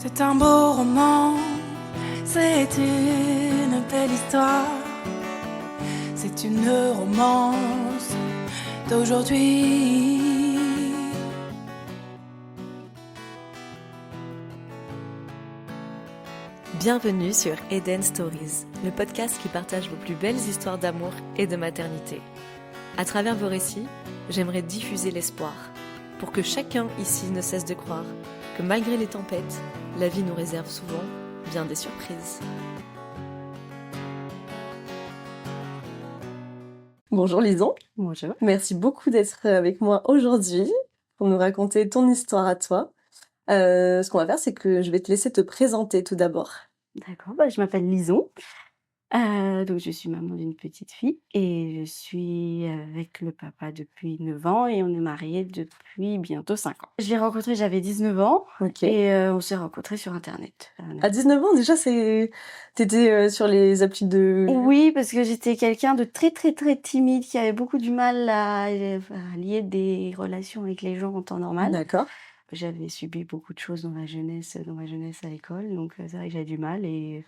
C'est un beau roman, c'est une belle histoire, c'est une romance d'aujourd'hui. Bienvenue sur Eden Stories, le podcast qui partage vos plus belles histoires d'amour et de maternité. À travers vos récits, j'aimerais diffuser l'espoir, pour que chacun ici ne cesse de croire que malgré les tempêtes, la vie nous réserve souvent bien des surprises. Bonjour Lison. Bonjour. Merci beaucoup d'être avec moi aujourd'hui pour nous raconter ton histoire à toi. Ce qu'on va faire, c'est que je vais te laisser te présenter tout d'abord. D'accord, je m'appelle Lison. Donc je suis maman d'une petite fille et je suis avec le papa depuis 9 ans et on est mariés depuis bientôt 5 ans. Je l'ai rencontré, j'avais 19 ans et on s'est rencontrés sur Internet. À 19 ans, déjà, t'étais sur les applis de... Oui, parce que j'étais quelqu'un de très très très timide qui avait beaucoup du mal à lier des relations avec les gens en temps normal. D'accord. J'avais subi beaucoup de choses dans ma jeunesse à l'école, donc c'est vrai que j'avais du mal et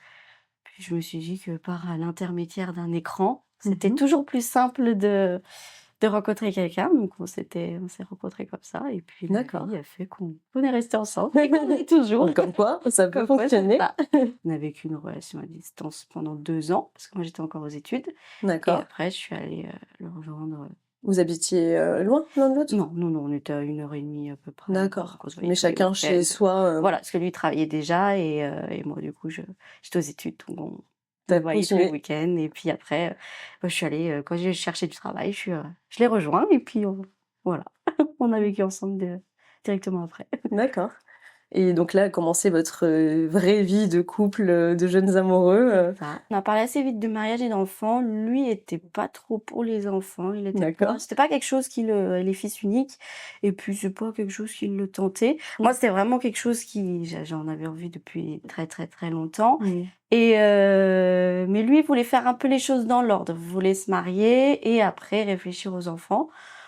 puis je me suis dit que par l'intermédiaire d'un écran, c'était toujours plus simple de rencontrer quelqu'un, donc on s'est rencontrés comme ça et puis la vie a fait qu'on est restés ensemble et qu'on est toujours. Comme quoi, ça peut fonctionner. On a vécu une relation à distance pendant 2 ans, parce que moi j'étais encore aux études. D'accord. Et après je suis allée le rejoindre. Vous habitiez loin l'un de l'autre? Non, on était à 1h30 à peu près. D'accord. Mais chacun chez soi. Voilà, parce que lui il travaillait déjà et moi du coup j'étais aux études, donc on T'as voyait tous les week-ends. Et puis après, je suis allée, quand j'ai cherché du travail, je l'ai rejoint et puis voilà, on a vécu ensemble directement après. D'accord. Et donc là a commencé votre vraie vie de couple, de jeunes amoureux. Ça. On a parlé assez vite de mariage et d'enfants. Lui était pas trop pour les enfants. C'était pas quelque chose il est fils unique. Et puis c'est pas quelque chose qui le tentait. Moi, c'était vraiment quelque chose j'en avais envie depuis très très très longtemps. Et mais lui, il voulait faire un peu les choses dans l'ordre. Il voulait se marier et après réfléchir aux enfants.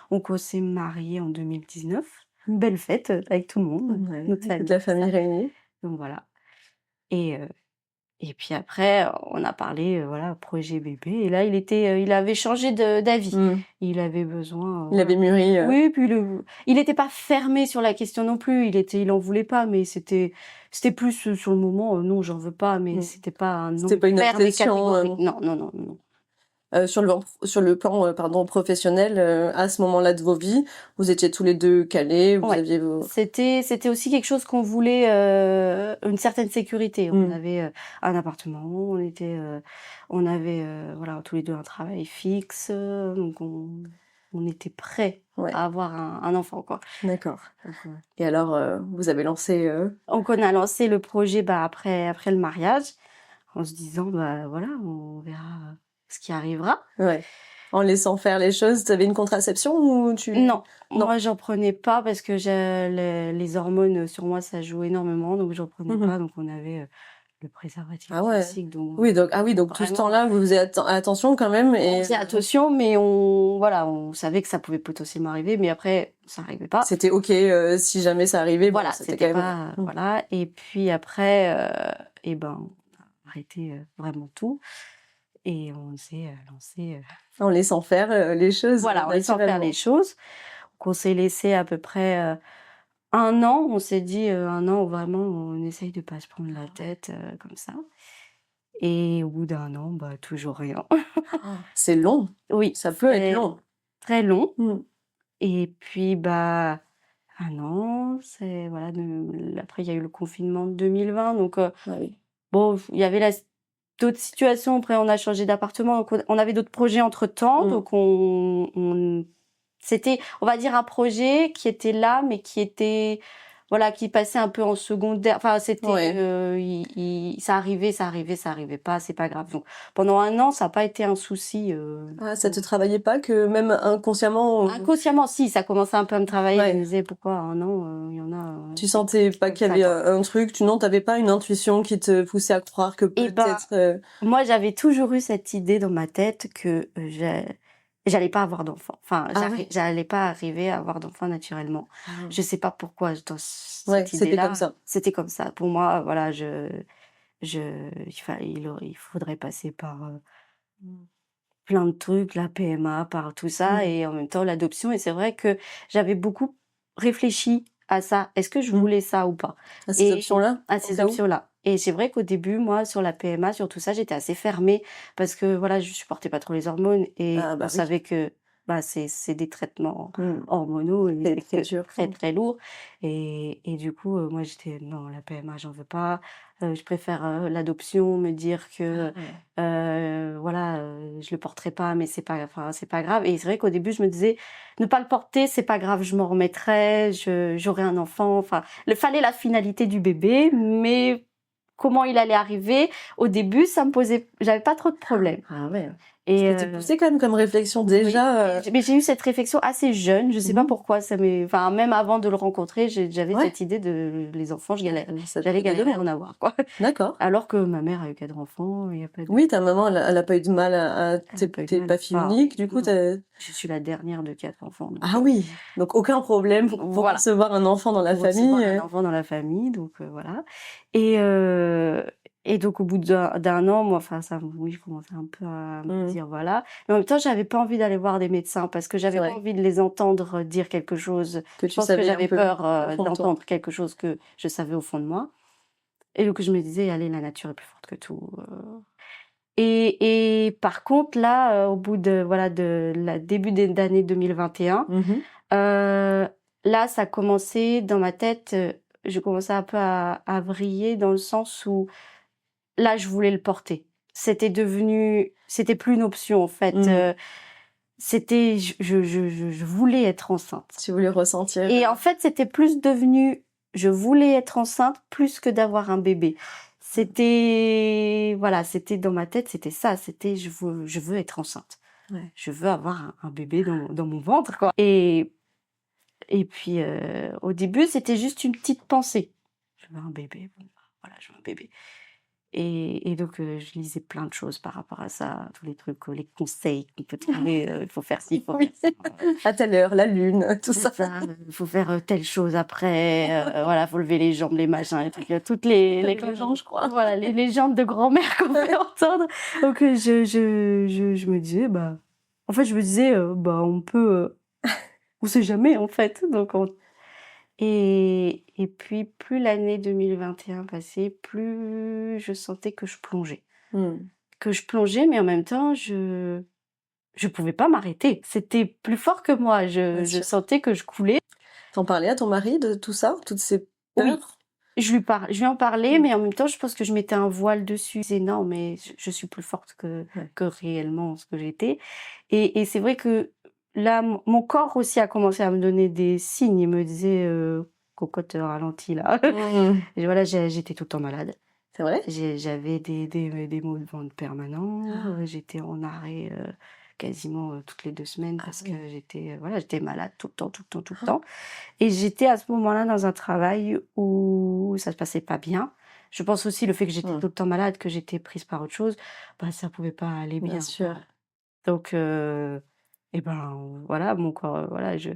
Donc on s'est mariés en 2019. Une belle fête avec tout le monde, notre famille. Toute la famille réunie. Donc voilà. Et puis après, on a parlé, projet bébé. Et là, il avait changé d'avis. Il avait besoin. Il avait mûri. Oui, puis il n'était pas fermé sur la question non plus. Il en voulait pas, mais c'était plus sur le moment. Non, j'en veux pas, mais c'était pas un non. C'était pas une obsession. Non. Sur le plan professionnel, à ce moment-là de vos vies, vous étiez tous les deux calés, vous aviez vos... C'était aussi quelque chose qu'on voulait, une certaine sécurité. On avait un appartement, on avait tous les deux un travail fixe, donc on était prêts à avoir un enfant, quoi. D'accord. Et alors, vous avez lancé... Donc on a lancé le projet après le mariage, en se disant, on verra ce qui arrivera. Ouais. En laissant faire les choses, tu avais une contraception ou tu... Non, moi j'en prenais pas parce que les hormones sur moi ça joue énormément, donc j'en prenais pas. Donc on avait le préservatif classique. Donc donc tout ce temps-là vous faisiez attention quand même. On faisait attention, mais on savait que ça pouvait potentiellement arriver, mais après ça n'arrivait pas. C'était ok si jamais ça arrivait. Voilà, c'était pas voilà. Et puis après, on a arrêté vraiment tout. Et on s'est lancé... En laissant faire les choses. Voilà, en laissant faire les choses. Donc on s'est laissé à peu près 1 an. On s'est dit 1 an où vraiment on essaye de pas se prendre la tête comme ça. Et au bout d'1 an, toujours rien. C'est long. Oui, ça peut être long. Très long. Et puis 1 an, après il y a eu le confinement de 2020. Donc bon, il y avait d'autres situations. Après, on a changé d'appartement, donc on avait d'autres projets entre-temps. Donc c'était, on va dire, un projet qui était là, mais qui passait un peu en secondaire. Enfin, c'était, ça arrivait pas, c'est pas grave. Donc pendant 1 an, ça n'a pas été un souci. Ça te travaillait pas, que même inconsciemment? Inconsciemment, si, ça commençait un peu à me travailler. Je me disais pourquoi 1 an, il y en a. Tu sentais pas qu'il y avait un truc, t'avais pas une intuition qui te poussait à croire que peut-être... Moi, j'avais toujours eu cette idée dans ma tête que j'allais pas avoir d'enfant. Enfin, Ah ouais. j'allais pas arriver à avoir d'enfant naturellement. Ah. Je sais pas pourquoi dans Ouais, cette c'était idée-là, comme ça. c'était comme ça. Pour moi, voilà, il faudrait passer par Mmh. plein de trucs, la PMA, par tout ça Mmh. et en même temps l'adoption. Et c'est vrai que j'avais beaucoup réfléchi à ça. Est-ce que je Mmh. voulais ça ou pas? À ces Et options-là, à au ces cas où? options-là. Et c'est vrai qu'au début, moi, sur la PMA, sur tout ça, j'étais assez fermée parce que voilà, je supportais pas trop les hormones et Ah on bah oui. savait que bah, c'est des traitements Mmh. hormonaux et C'est c'est très que dur. très très lourd. Et du coup, moi j'étais non, la PMA, j'en veux pas. Je préfère l'adoption, me dire que Ah. voilà, je le porterai pas, mais c'est pas grave. Et c'est vrai qu'au début, je me disais: «Ne pas le porter, c'est pas grave, je m'en remettrai, j'aurai un enfant». Enfin, il fallait la finalité du bébé, mais comment il allait arriver, au début, j'avais pas trop de problèmes. Ah ouais. Et C'était poussé quand même comme réflexion oui, déjà, mais j'ai eu cette réflexion assez jeune, je sais pas Mmh. pourquoi enfin, même avant de le rencontrer, j'avais Ouais. cette idée de les enfants, Ça te j'allais faisait galérer à demande. en avoir, quoi. D'accord. Alors que ma mère a eu 4 enfants, il y a pas de Oui, ta maman, elle a pas eu de mal à elle tu a pas eu de es mal. pas fille Enfin, unique, du coup, tu non, je suis la dernière de 4 enfants, donc ah oui, donc aucun problème pour voilà. concevoir un enfant dans la Pour famille, recevoir un enfant dans la famille, donc voilà. Et donc au bout d'un an, moi, enfin ça, oui, je commençais un peu à me Mmh. dire voilà. Mais en même temps, j'avais pas envie d'aller voir des médecins parce que C'est j'avais pas vrai, envie de les entendre dire quelque chose. que Je tu pense que savais un j'avais peu peur, au fond de toi. d'entendre quelque chose que je savais au fond de moi. Et donc je me disais: «Allez, la nature est plus forte que tout», et par contre là, au bout de voilà, de la début d'année 2021, Mmh mh. là, ça commençait dans ma tête, je commençais un peu à vriller dans le sens où là, je voulais le porter. C'était plus une option en fait, Mmh. c'était je voulais être enceinte. Tu voulais ressentir, Et en fait, c'était plus devenu je voulais être enceinte plus que d'avoir un bébé. C'était voilà, c'était dans ma tête, c'était ça, c'était je veux être enceinte. ouais. Je veux avoir un bébé dans mon ventre, quoi. Et puis, au début, c'était juste une petite pensée. Je veux un bébé, bon, bah, voilà, je veux un bébé. Et donc, je lisais plein de choses par rapport à ça, tous les trucs, les conseils qu'on peut trouver, il faut faire ci, il faut faire Oui, ça, à telle heure, la lune, tout ça. c'est ça, il faut faire, telle chose après, voilà, faut lever les jambes, les machins, les trucs, toutes les gens, je crois. voilà, les légendes de grand-mère qu'on peut entendre. Donc, je me disais, bah, en fait, je me disais, bah, on sait jamais, en fait, donc et puis plus l'année 2021 passait, plus je sentais que je plongeais. Mmh. Que je plongeais, mais en même temps, je pouvais pas m'arrêter. C'était plus fort que moi. Bien Je sûr. sentais que je coulais. Tu en parlais à ton mari de tout ça? Toutes ces Oui, peurs? je lui en parlais, Mmh. mais en même temps, je pense que je mettais un voile dessus. C'est non, mais je suis plus forte Ouais. que réellement ce que j'étais. Et c'est vrai que là, mon corps aussi a commencé à me donner des signes. Il me disait, cocotte, ralentis là. Mmh. Et voilà, j'étais tout le temps malade. C'est vrai? J'avais des maux de ventre permanents, Ah. j'étais en arrêt, quasiment, toutes les 2 semaines Ah parce oui. que voilà, j'étais malade tout le temps, tout le temps, tout le Ah. temps. Et j'étais à ce moment-là dans un travail où ça se passait pas bien. Je pense aussi le fait que j'étais Mmh. tout le temps malade, que j'étais prise par autre chose, bah, ça pouvait pas aller Bien bien, sûr. donc et ben, voilà, mon corps, voilà, je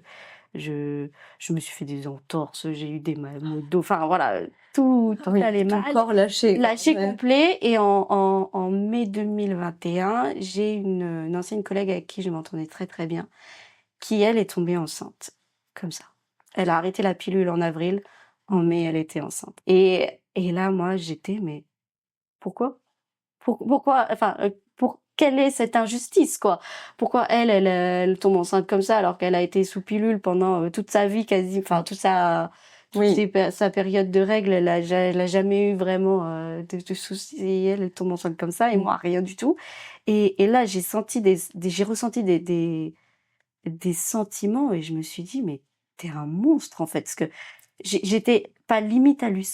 je me suis fait des entorses, j'ai eu des maux de dos, enfin voilà, Ah tout oui, allait ton mal. corps lâché, quoi. Lâché Ouais. complet. Et en mai 2021, j'ai une ancienne collègue avec qui je m'entendais très, très bien, qui elle est tombée enceinte, comme ça. Elle a arrêté la pilule en avril, en Mmh. mai elle était enceinte. Et là moi j'étais: «Mais pourquoi? Pourquoi? Enfin, quelle est cette injustice, quoi? Pourquoi elle tombe enceinte comme ça alors qu'elle a été sous pilule pendant, toute sa vie quasi, enfin Oui. sa période de règles, elle a jamais eu vraiment, de soucis, et elle tombe enceinte comme ça et Mmh. moi rien du tout. Et là j'ai ressenti des sentiments et je me suis dit: «Mais tu es un monstre, en fait». Parce que j'étais pas limite à lui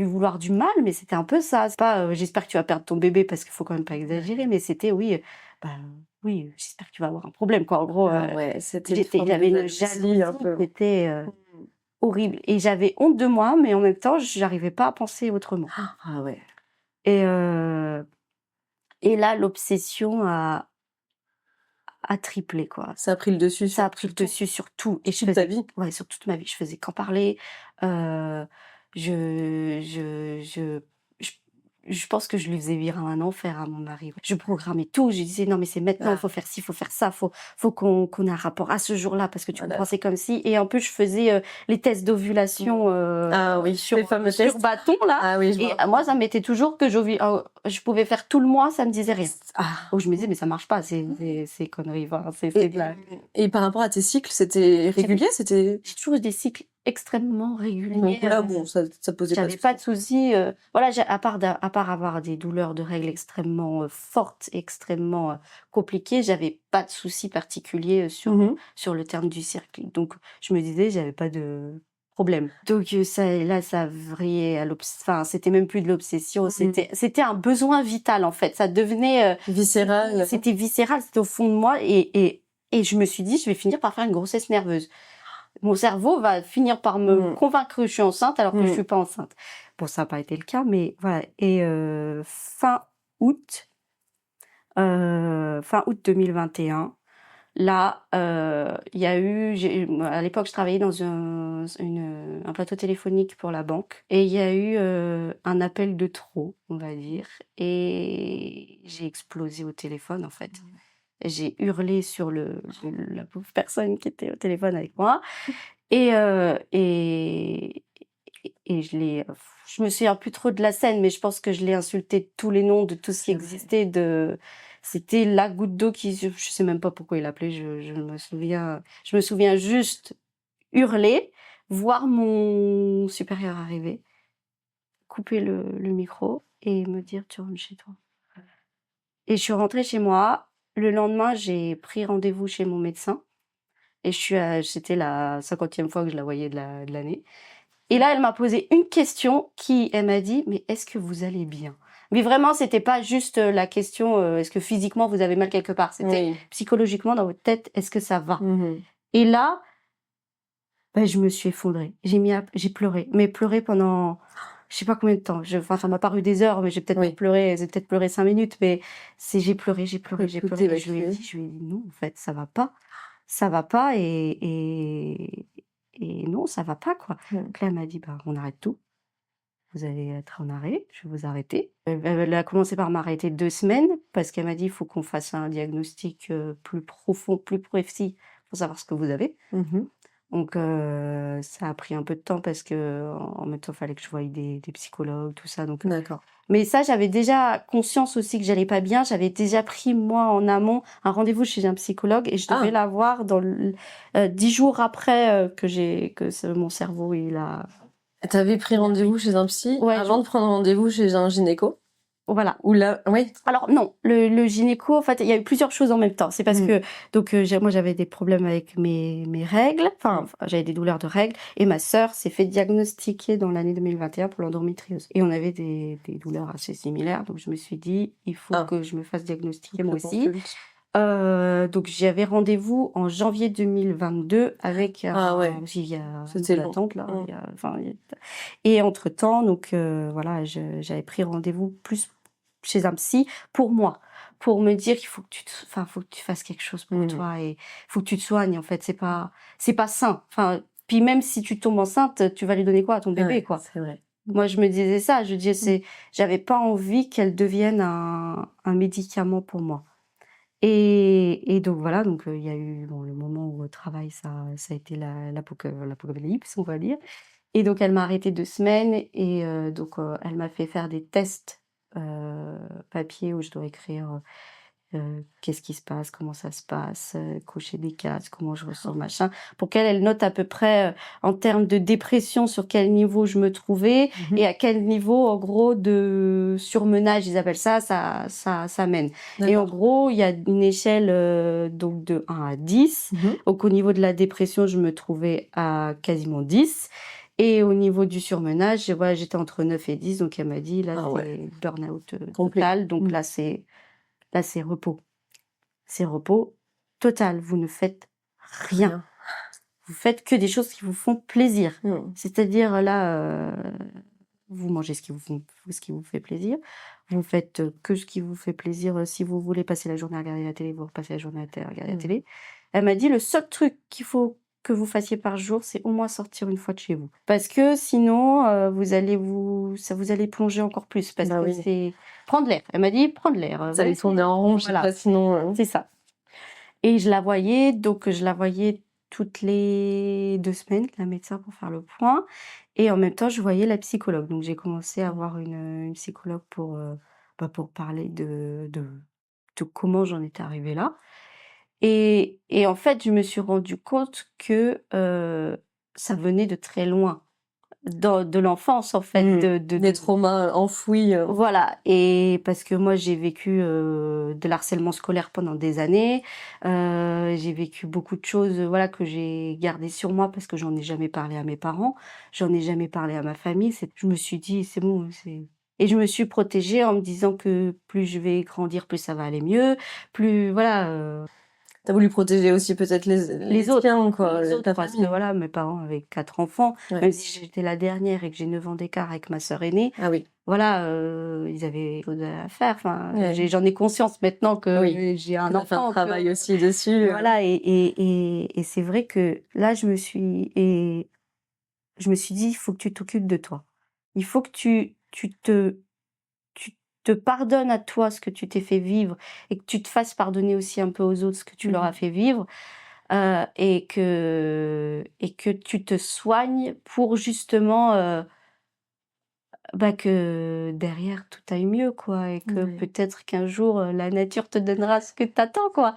vouloir du mal, mais c'était un peu ça. C'est pas, «J'espère que tu vas perdre ton bébé», parce qu'il faut quand même pas Ouais. exagérer, mais c'était oui, bah, oui, «J'espère que tu vas avoir un problème», quoi. En gros, Ah ouais, c'était une forme j'avais de une jalousie un jalousie, peu. c'était, Mmh. horrible, et j'avais honte de moi, mais en même temps, j'arrivais pas à penser autrement. Ah ouais. Et heu et là, l'obsession a triplé, quoi. Ça a pris le dessus Ça a sur pris le tout dessus sur tout. Et je toute ta faisais, vie. ouais, sur toute ma vie. Je faisais qu'en parler. Euh, je, je, je, je, je pense que je lui faisais vivre un enfer à mon mari. Je programmais tout. Je disais, non, mais c'est maintenant, il faut faire ci, il faut faire ça, faut qu'on ait un rapport à ce jour-là parce que tu comprends, c'est comme si. Et en plus, je faisais les tests d'ovulation sur, les fameux sur tests. bâton, là. Ah oui, Et moi, ça m'était toujours que je pouvais faire tout le mois, ça me disait rien. Donc je me disais, mais ça marche pas, c'est conneries. Enfin, c'est de la... Et par rapport à tes cycles, c'était régulier? J'ai toujours eu des cycles extrêmement réguliers. Donc là, bon, ça posait pas de soucis. J'avais pas de soucis. Voilà, à part avoir des douleurs de règles extrêmement fortes, extrêmement compliquées, j'avais pas de soucis particuliers sur le terme du cycle. Donc je me disais, j'avais pas de problème. Donc ça vrillait à enfin, c'était même plus de l'obsession, c'était un besoin vital en fait. Ça devenait viscéral. C'était viscéral, c'était au fond de moi et je me suis dit, je vais finir par faire une grossesse nerveuse. Mon cerveau va finir par me convaincre que je suis enceinte alors que je suis pas enceinte. Bon, ça n'a pas été le cas, mais voilà. Et fin août 2021, là, il y a eu... à l'époque, je travaillais dans un plateau téléphonique pour la banque. Et il y a eu un appel de trop, on va dire. Et j'ai explosé au téléphone, en fait. J'ai hurlé sur la pauvre personne qui était au téléphone avec moi. Et je me souviens plus trop de la scène, mais je pense que je l'ai insulté de tous les noms, de tout ce qui existait. C'était la goutte d'eau je sais même pas pourquoi il l'appelait, je me souviens juste hurler, voir mon supérieur arriver, couper le micro et me dire, tu rentres chez toi. Et je suis rentrée chez moi. Le lendemain, j'ai pris rendez-vous chez mon médecin. Et c'était la 50e fois que je la voyais de l'année. Et là, elle m'a posé une question elle m'a dit, mais est-ce que vous allez bien? Mais vraiment, c'était pas juste la question, est-ce que physiquement vous avez mal quelque part? C'était psychologiquement dans votre tête, est-ce que ça va? Et là, je me suis effondrée. J'ai pleuré. Mais pleuré pendant, je sais pas combien de temps. Ça m'a paru des heures, mais j'ai peut-être pleuré 5 minutes, mais j'ai pleuré. Je lui ai dit, non, en fait, ça va pas et non, ça va pas, quoi. Donc là, elle m'a dit, on arrête tout. Vous allez être en arrêt, je vais vous arrêter. Elle a commencé par m'arrêter 2 semaines parce qu'elle m'a dit, il faut qu'on fasse un diagnostic plus profond, plus précis pour savoir ce que vous avez. Donc ça a pris un peu de temps parce que en même temps, il fallait que je voie des psychologues, tout ça. Donc d'accord. Mais ça, j'avais déjà conscience aussi que j'allais pas bien. J'avais déjà pris, moi, en amont, un rendez-vous chez un psychologue et je devais l'avoir 10 jours après mon cerveau, il a... T'avais pris rendez-vous chez un psy avant de prendre rendez-vous chez un gynéco? Voilà. Ou là, oui. Alors non, le gynéco, en fait, il y a eu plusieurs choses en même temps. C'est parce que moi j'avais des problèmes avec mes règles, enfin j'avais des douleurs de règles, et ma sœur s'est fait diagnostiquer dans l'année 2021 pour l'endométriose. Et on avait des douleurs assez similaires, donc je me suis dit il faut que je me fasse diagnostiquer moi aussi. Donc j'avais rendez-vous en janvier 2022 avec il y a l'attente là. Et entre temps, donc voilà, j'avais pris rendez-vous plus chez un psy pour moi, pour me dire qu'il faut que tu fasses quelque chose pour toi et faut que tu te soignes. En fait, c'est pas sain. Enfin, puis même si tu tombes enceinte, tu vas lui donner quoi à ton bébé, quoi. C'est vrai. Moi, je me disais ça. Je disais, j'avais pas envie qu'elle devienne un médicament pour moi. Et donc voilà, donc il y a eu le moment où au travail, ça a été l'apocalypse, on va dire. Et donc elle m'a arrêté 2 semaines et donc elle m'a fait faire des tests papier où je dois écrire qu'est-ce qui se passe, comment ça se passe, cocher des cases, comment je ressens, machin, pour qu'elle note à peu près en termes de dépression sur quel niveau je me trouvais et à quel niveau, en gros, de surmenage, ils appellent ça mène. Et en gros, il y a une échelle donc de 1 à 10. Donc au niveau de la dépression, je me trouvais à quasiment 10. Et au niveau du surmenage, j'étais entre 9 et 10. Donc elle m'a dit, là, c'est burn-out total. Donc là, c'est repos. C'est repos total. Vous ne faites rien. Vous faites que des choses qui vous font plaisir. C'est-à-dire, là, vous mangez ce qui vous fait plaisir. vous faites que ce qui vous fait plaisir. Si vous voulez passer la journée à regarder la télé, vous repassez la journée à regarder la télé. Elle m'a dit, le seul truc qu'il faut que vous fassiez par jour, c'est au moins sortir une fois de chez vous. Parce que sinon, ça vous allez plonger encore plus. Parce que c'est prendre l'air. Elle m'a dit, prendre l'air. Ça allait tourner en rond, je sais pas, sinon... C'est ça. Et je la voyais toutes les 2 semaines, la médecin, pour faire le point. Et en même temps, je voyais la psychologue. Donc, j'ai commencé à voir une psychologue pour parler de comment j'en étais arrivée là. Et en fait, je me suis rendu compte que ça venait de très loin, de l'enfance, en fait. Des traumas enfouis. Voilà. Et parce que moi, j'ai vécu de l'harcèlement scolaire pendant des années. J'ai vécu beaucoup de choses que j'ai gardées sur moi parce que j'en ai jamais parlé à mes parents. J'en ai jamais parlé à ma famille. Je me suis dit, c'est bon, Et je me suis protégée en me disant que plus je vais grandir, plus ça va aller mieux. Plus, voilà... T'as voulu protéger aussi peut-être les autres, tiens, quoi, ta parce famille. que mes parents avaient 4 enfants, même si j'étais la dernière et que j'ai 9 ans d'écart avec ma sœur aînée. Ah oui. Voilà, ils avaient autre chose à faire. Enfin, j'en ai conscience maintenant que j'ai un enfant. Fait un travail aussi dessus. Voilà, et c'est vrai que là, je me suis dit, il faut que tu t'occupes de toi. Il faut que tu te pardonnes à toi ce que tu t'es fait vivre et que tu te fasses pardonner aussi un peu aux autres ce que tu leur as fait vivre et que tu te soignes pour justement que derrière tout aille mieux, quoi, et que peut-être qu'un jour la nature te donnera ce que t'attends, quoi.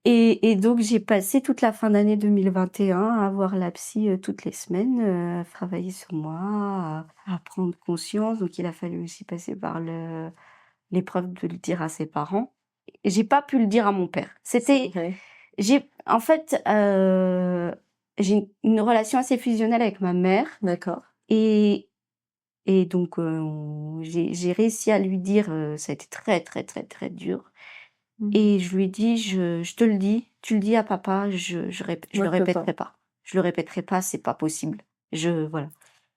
Et donc j'ai passé toute la fin d'année 2021 à voir la psy toutes les semaines, à travailler sur moi, à prendre conscience. Donc il a fallu aussi passer par l'épreuve de le dire à ses parents. J'ai pas pu le dire à mon père. En fait, j'ai une relation assez fusionnelle avec ma mère. D'accord. Et donc, j'ai réussi à lui dire, ça a été très, très, très, très dur. Et je lui ai dit, je te le dis, tu le dis à papa, je le répéterai pas. Je le répéterai pas, c'est pas possible. Voilà.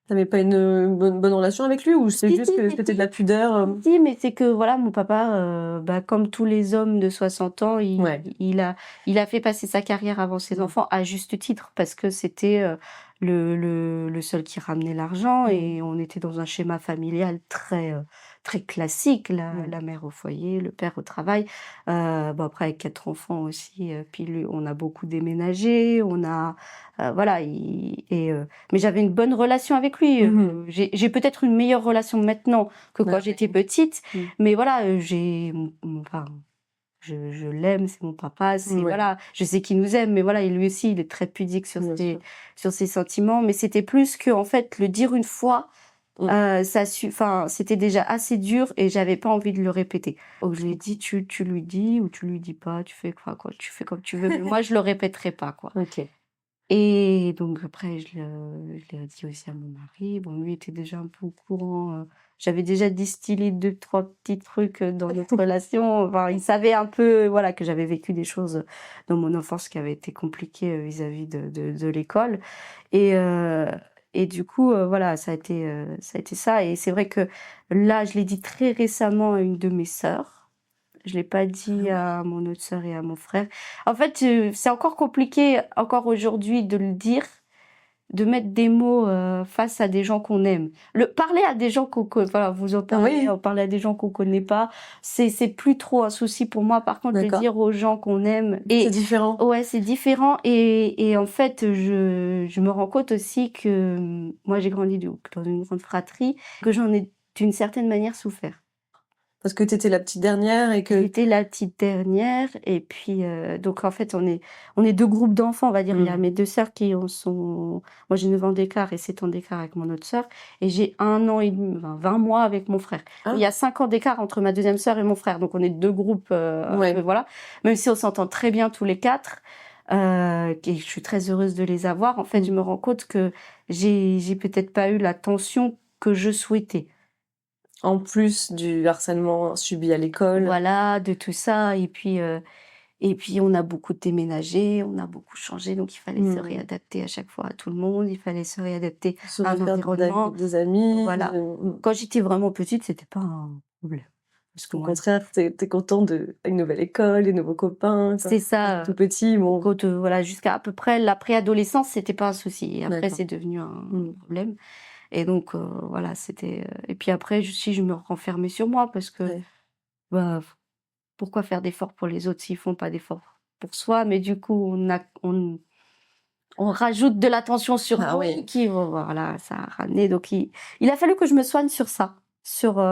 T'avais pas une bonne relation avec lui ou c'est juste que c'était de la pudeur Si, mais c'est que voilà, mon papa, comme tous les hommes de 60 ans, il a fait passer sa carrière avant ses enfants à juste titre parce que c'était le seul qui ramenait l'argent et on était dans un schéma familial très très classique, la mère au foyer, le père au travail. Après avec 4 enfants aussi, puis lui, on a beaucoup déménagé, on a voilà, mais j'avais une bonne relation avec lui. J'ai peut-être une meilleure relation maintenant que quand j'étais petite, mais voilà, enfin, je l'aime, c'est mon papa, voilà, je sais qu'il nous aime, mais voilà, et lui aussi, il est très pudique sur ses sentiments, mais c'était plus que en fait le dire une fois. C'était déjà assez dur et j'avais pas envie de le répéter. Donc je lui ai dit, tu lui dis ou tu lui dis pas, tu fais quoi, tu fais comme tu veux, mais moi je le répéterai pas, quoi. Et donc après, je l'ai dit aussi à mon mari. Bon, lui était déjà un peu au courant. J'avais déjà distillé 2-3 petits trucs dans notre relation. Enfin, il savait un peu, voilà, que j'avais vécu des choses dans mon enfance qui avaient été compliquées vis-à-vis de l'école. Et du coup, voilà, ça a été ça. Et c'est vrai que là, je l'ai dit très récemment à une de mes sœurs. Je l'ai pas dit à mon autre sœur et à mon frère. En fait, c'est encore compliqué, encore aujourd'hui, de le dire, de mettre des mots face à des gens qu'on aime. Parler à des gens qu'on connaît, voilà, vous en parlez, parler à des gens qu'on connaît pas, c'est plus trop un souci pour moi. Par contre, le dire aux gens qu'on aime, c'est différent. Ouais, c'est différent. Et en fait, je me rends compte aussi que moi, j'ai grandi dans une grande fratrie, que j'en ai d'une certaine manière souffert. Parce que t'étais la petite dernière et que... J'étais la petite dernière et puis donc en fait on est 2 groupes d'enfants, on va dire. Il y a mes 2 sœurs qui sont... Moi j'ai 9 ans d'écart et 7 ans d'écart avec mon autre sœur et j'ai 1 an et demi, 20 mois avec mon frère. Il y a 5 ans d'écart entre ma deuxième sœur et mon frère, donc on est 2 groupes, voilà. Même si on s'entend très bien tous les 4 et je suis très heureuse de les avoir, en fait je me rends compte que j'ai peut-être pas eu l'attention que je souhaitais. En plus du harcèlement subi à l'école. Voilà, de tout ça. Et puis on a beaucoup déménagé, on a beaucoup changé. Donc, il fallait se réadapter à chaque fois à tout le monde. Il fallait se réadapter à un environnement. Des amis. Voilà. Quand j'étais vraiment petite, c'était pas un problème. Parce qu'au contraire, t'es content de une nouvelle école, des nouveaux copains. C'est ça. Tout petit, bon. Quand, voilà, jusqu'à à peu près la préadolescence, c'était pas un souci. Et après, c'est devenu un problème. Et donc, voilà, c'était. Et puis après, je me renfermais sur moi parce que, bah, pourquoi faire d'efforts pour les autres s'ils font pas d'efforts pour soi? Mais du coup, on rajoute de l'attention sur nous qui, voilà, ça a ramené. Donc, il a fallu que je me soigne sur ça, sur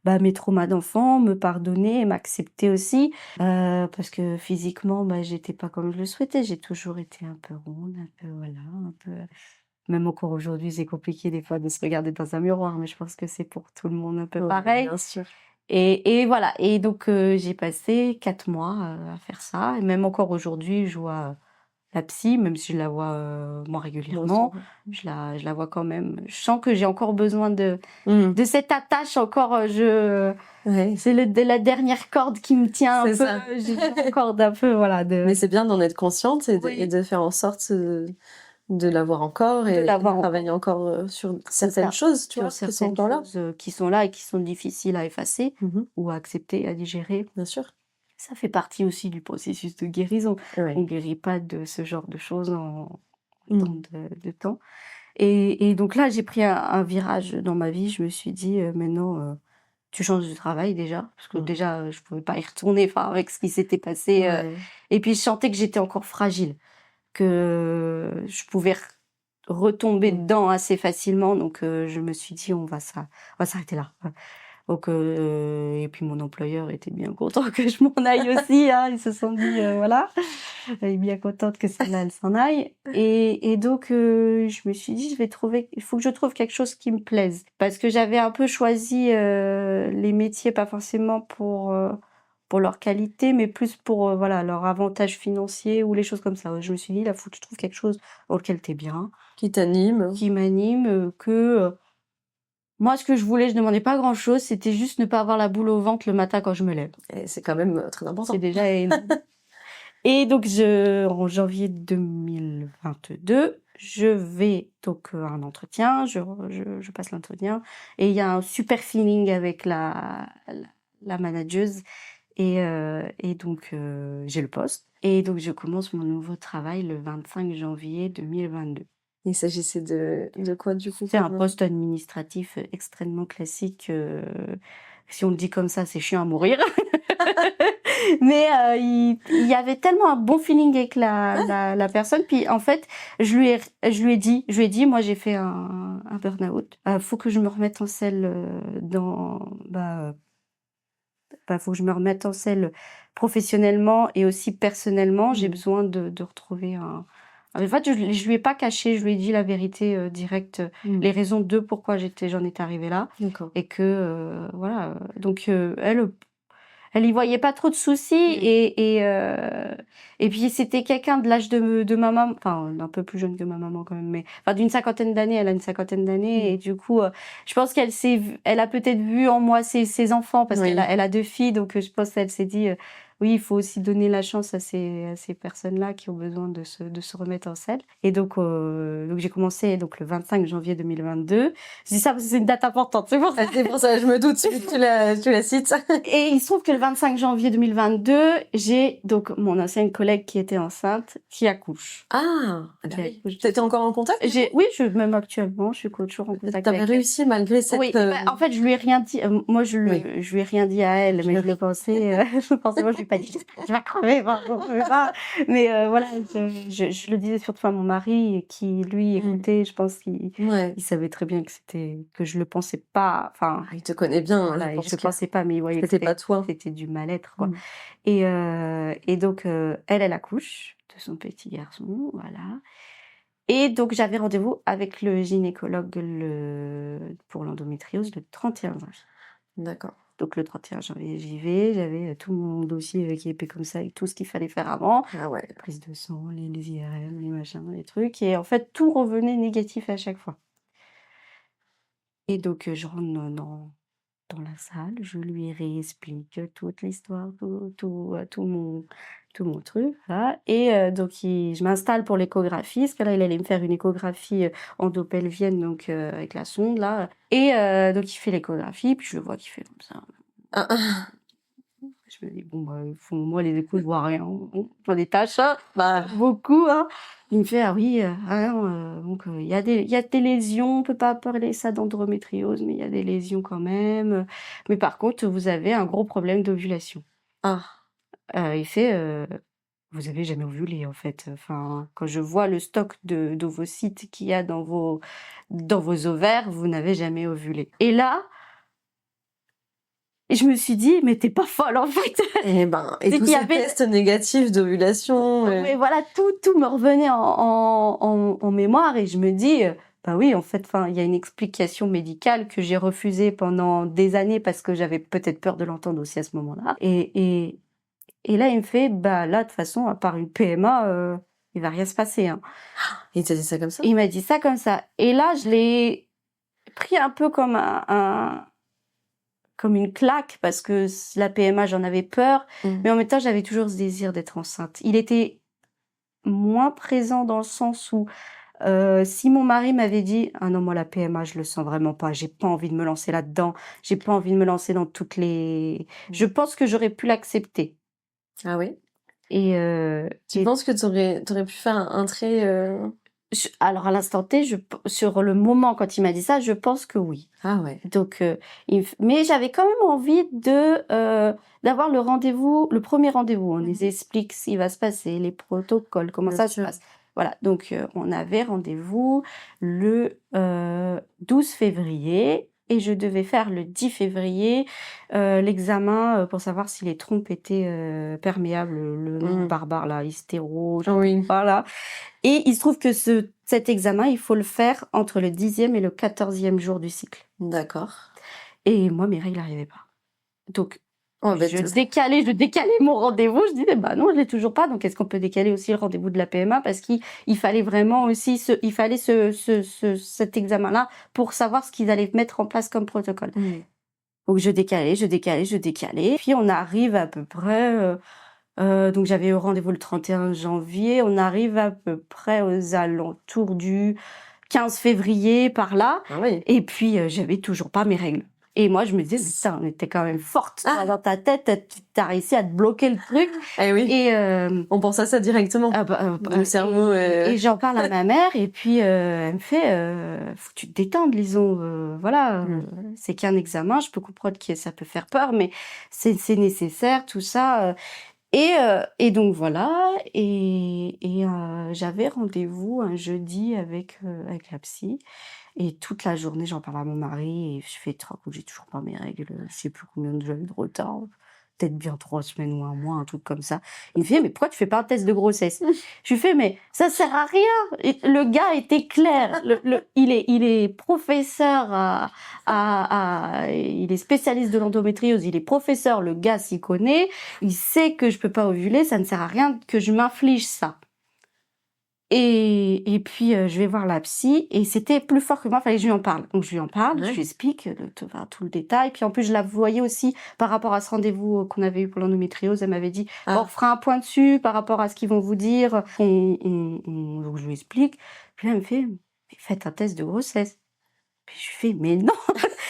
mes traumas d'enfant, me pardonner et m'accepter aussi, parce que physiquement, j'étais pas comme je le souhaitais. J'ai toujours été un peu ronde, un peu, voilà, un peu. Même encore aujourd'hui, c'est compliqué des fois de se regarder dans un miroir, mais je pense que c'est pour tout le monde un peu pareil. Bien sûr. Et voilà. Et donc, j'ai passé 4 mois à faire ça. Et même encore aujourd'hui, je vois la psy, même si je la vois moins régulièrement. Je la vois quand même. Je sens que j'ai encore besoin de cette attache. Encore, c'est la dernière corde qui me tient un peu. Ça. J'ai une corde un peu, voilà. Mais c'est bien d'en être consciente et de faire en sorte de l'avoir encore et de travailler encore sur certaines choses, tu vois, qui sont encore là. Qui sont là et qui sont difficiles à effacer ou à accepter, à digérer. Bien sûr. Ça fait partie aussi du processus de guérison. On guérit pas de ce genre de choses en temps de temps. Et donc là, j'ai pris un virage dans ma vie. Je me suis dit, maintenant, tu changes de travail déjà. Parce que déjà, je pouvais pas y retourner, avec ce qui s'était passé. Et puis, je sentais que j'étais encore fragile. Que je pouvais retomber dedans assez facilement. Donc, je me suis dit, on va s'arrêter là. Donc, et puis mon employeur était bien content que je m'en aille aussi. Ils se sont dit, voilà, elle est bien contente que celle-là, elle s'en aille. Et donc, je me suis dit, il faut que je trouve quelque chose qui me plaise. Parce que j'avais un peu choisi les métiers, pas forcément pour leur qualité, mais plus pour leur avantage financier ou les choses comme ça. Je me suis dit, là, faut que je trouve quelque chose dans lequel t'es bien. Qui t'anime. Qui m'anime, que... moi, ce que je voulais, je demandais pas grand-chose, c'était juste ne pas avoir la boule au ventre le matin quand je me lève. Et c'est quand même très important. C'est déjà énorme. Et donc, en janvier 2022, je vais donc à un entretien, je passe l'entretien, et il y a un super feeling avec la manageuse, et donc j'ai le poste. Et donc, je commence mon nouveau travail le 25 janvier 2022. Il s'agissait de quoi, du coup? C'est un poste administratif extrêmement classique. Si on le dit comme ça, c'est chiant à mourir. Mais il y avait tellement un bon feeling avec la personne. Puis en fait, je lui ai dit, moi j'ai fait un burn-out. Faut que je me remette en selle faut que je me remette en selle professionnellement et aussi personnellement. J'ai besoin de retrouver un... En fait, je lui ai pas caché, je lui ai dit la vérité directe, les raisons de pourquoi j'en étais arrivée là. D'accord. Et que, voilà. Donc, elle y voyait pas trop de soucis. Et puis, c'était quelqu'un de l'âge de ma maman, enfin, un peu plus jeune que ma maman quand même, mais d'une cinquantaine d'années. Elle a une cinquantaine d'années. Et du coup, je pense elle a peut-être vu en moi ses enfants, parce qu'elle a 2 filles. Donc, je pense qu'elle s'est dit... oui, il faut aussi donner la chance à ces personnes-là qui ont besoin de se remettre en selle. Et donc j'ai commencé le 25 janvier 2022. Je dis ça parce que c'est une date importante, c'est pour ça. C'est pour ça, je me doute, tu la cites. Et il se trouve que le 25 janvier 2022, j'ai donc mon ancienne collègue qui était enceinte, qui accouche. Ah, t'étais encore en contact? Oui, même actuellement, je suis toujours en contact. T'avais réussi malgré cette... Oui, en fait, je lui ai rien dit. Moi, je lui ai rien dit à elle, mais je le pensais. Moi, je lui ai pas dit, je vais crever, mais voilà, je le disais surtout à mon mari, qui lui écoutait. Je pense qu'il savait très bien que je le pensais pas. Enfin, il te connaît bien. Voilà, je le pensais pas, mais il voyait que c'était pas toi. C'était du mal-être, quoi. Et donc, elle accouche de son petit garçon, voilà. Et donc, j'avais rendez-vous avec le gynécologue pour l'endométriose le 31 janvier. D'accord. Donc, le 31 janvier, j'y vais. J'avais tout mon dossier qui était comme ça, avec tout ce qu'il fallait faire avant. Ah ouais. La prise de sang, les IRM, les machins, les trucs. Et en fait, tout revenait négatif à chaque fois. Et donc, je rentre dans la salle, je lui réexplique toute l'histoire, tout mon truc, voilà. Et donc je m'installe pour l'échographie, parce que là, il allait me faire une échographie endopelvienne, donc avec la sonde, là. Et donc, il fait l'échographie, puis je le vois qu'il fait comme ça. Je me dis, bon, bah, moi, les échos, je vois rien. J'en ai taches, beaucoup, hein. Il me fait, ah oui, donc il y a des lésions, on peut pas appeler ça d'endométriose, mais il y a des lésions quand même. Mais par contre, vous avez un gros problème d'ovulation. Il fait, vous avez jamais ovulé en fait. Enfin, quand je vois le stock d'ovocytes qu'il y a dans vos ovaires, vous n'avez jamais ovulé. Et là, je me suis dit, mais t'es pas folle en fait. Et tous ces tests négatifs d'ovulation. Mais voilà, tout me revenait en mémoire et je me dis, bah oui, en fait, il y a une explication médicale que j'ai refusée pendant des années parce que j'avais peut-être peur de l'entendre aussi à ce moment-là. Et là, il me fait, bah là, de toute façon, à part une PMA, il va rien se passer. Hein. Il t'a dit ça comme ça? Il m'a dit ça comme ça. Et là, je l'ai pris un peu comme comme une claque parce que la PMA, j'en avais peur. Mais en même temps, j'avais toujours ce désir d'être enceinte. Il était moins présent dans le sens où si mon mari m'avait dit « Ah non, moi, la PMA, je le sens vraiment pas. J'ai pas envie de me lancer là-dedans. J'ai pas envie de me lancer dans toutes les... » Je pense que j'aurais pu l'accepter. Ah oui? Et tu penses que t'aurais pu faire un trait alors à l'instant T, sur le moment quand il m'a dit ça, je pense que oui. Ah ouais. Donc, mais j'avais quand même envie d'avoir le premier rendez-vous. On nous explique ce qui va se passer, les protocoles, comment ça se passe. Voilà. Donc, on avait rendez-vous le 12 février. Et je devais faire le 10 février l'examen pour savoir si les trompes étaient perméables, le nom barbare là, hystéro, voilà. Et il se trouve que cet examen, il faut le faire entre le 10e et le 14e jour du cycle. D'accord. Et moi, mes règles n'arrivaient pas. Donc, je décalais mon rendez-vous. Je disais, bah non, je l'ai toujours pas. Donc, est-ce qu'on peut décaler aussi le rendez-vous de la PMA? Parce qu'il fallait vraiment aussi cet examen-là pour savoir ce qu'ils allaient mettre en place comme protocole. Donc, je décalais. Puis, on arrive à peu près... donc, j'avais eu rendez-vous le 31 janvier. On arrive à peu près aux alentours du 15 février, par là. Ah oui. Et puis, j'avais toujours pas mes règles. Et moi, je me disais, putain, on était quand même forte. Dans ta tête, tu as réussi à te bloquer le truc. Eh oui. Et on pense à ça directement. Le cerveau. Et j'en parle à ma mère, et puis elle me fait, faut que tu te détendes, Lison. Voilà, c'est qu'un examen. Je peux comprendre que ça peut faire peur, mais c'est nécessaire, tout ça. Et donc voilà. Et j'avais rendez-vous un jeudi avec la psy. Et toute la journée, j'en parle à mon mari et je fais j'ai toujours pas mes règles. Je sais plus combien de jours de retard. Peut-être bien 3 semaines ou un mois, un truc comme ça. Il me fait, mais pourquoi tu fais pas un test de grossesse? Je lui fais, mais ça sert à rien. Et le gars était clair. Il est professeur il est spécialiste de l'endométriose. Il est professeur. Le gars s'y connaît. Il sait que je peux pas ovuler. Ça ne sert à rien que je m'inflige ça. Et puis je vais voir la psy et c'était plus fort que moi, fallait que je lui en parle. Donc je lui en parle, je lui explique tout le détail. Puis en plus je la voyais aussi par rapport à ce rendez-vous qu'on avait eu pour l'endométriose. Elle m'avait dit on fera un point dessus par rapport à ce qu'ils vont vous dire. Donc je lui explique. Puis là elle me fait mais faites un test de grossesse. Puis je lui fais mais non.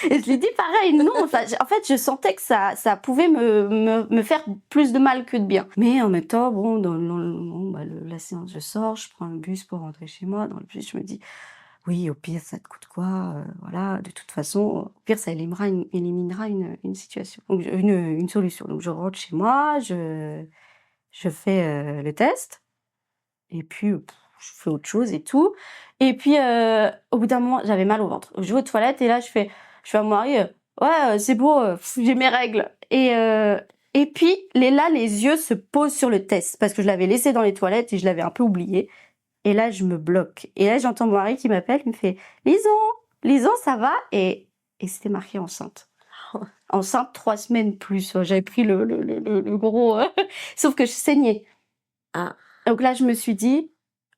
Et je lui dis pareil, non. En fait, je sentais que ça pouvait me faire plus de mal que de bien. Mais en même temps, bon, la séance, je sors, je prends le bus pour rentrer chez moi. Dans le bus, je me dis, oui, au pire, ça te coûte quoi? Voilà, de toute façon, au pire, ça éliminera une situation, donc une solution. Donc je rentre chez moi, je fais le test, et puis je fais autre chose et tout. Et puis, au bout d'un moment, j'avais mal au ventre. Je vais aux toilettes et là, je fais à mon mari, ouais, c'est bon, j'ai mes règles. Et puis, là, les yeux se posent sur le test parce que je l'avais laissé dans les toilettes et je l'avais un peu oublié. Et là, je me bloque. Et là, j'entends mon mari qui m'appelle, il me fait, Lison, ça va? Et c'était marqué enceinte. Enceinte 3 semaines plus. J'avais pris le gros, sauf que je saignais. Donc là, je me suis dit,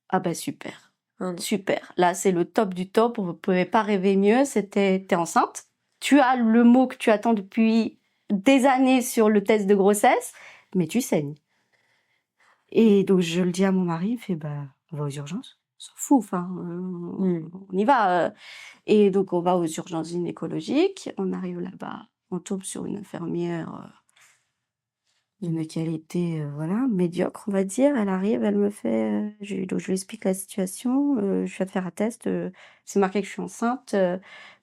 ah bah super. Super. Là, c'est le top du top. Vous ne pouvez pas rêver mieux. T'es enceinte. tu as le mot que tu attends depuis des années sur le test de grossesse, mais tu saignes. Et donc, je le dis à mon mari, il fait, on va aux urgences. On s'en fout, on y va. Et donc, on va aux urgences gynécologiques. On arrive là-bas, on tombe sur une infirmière d'une qualité, médiocre, on va dire. Elle arrive, elle me fait... donc, je lui explique la situation. Je viens de faire un test. C'est marqué que je suis enceinte,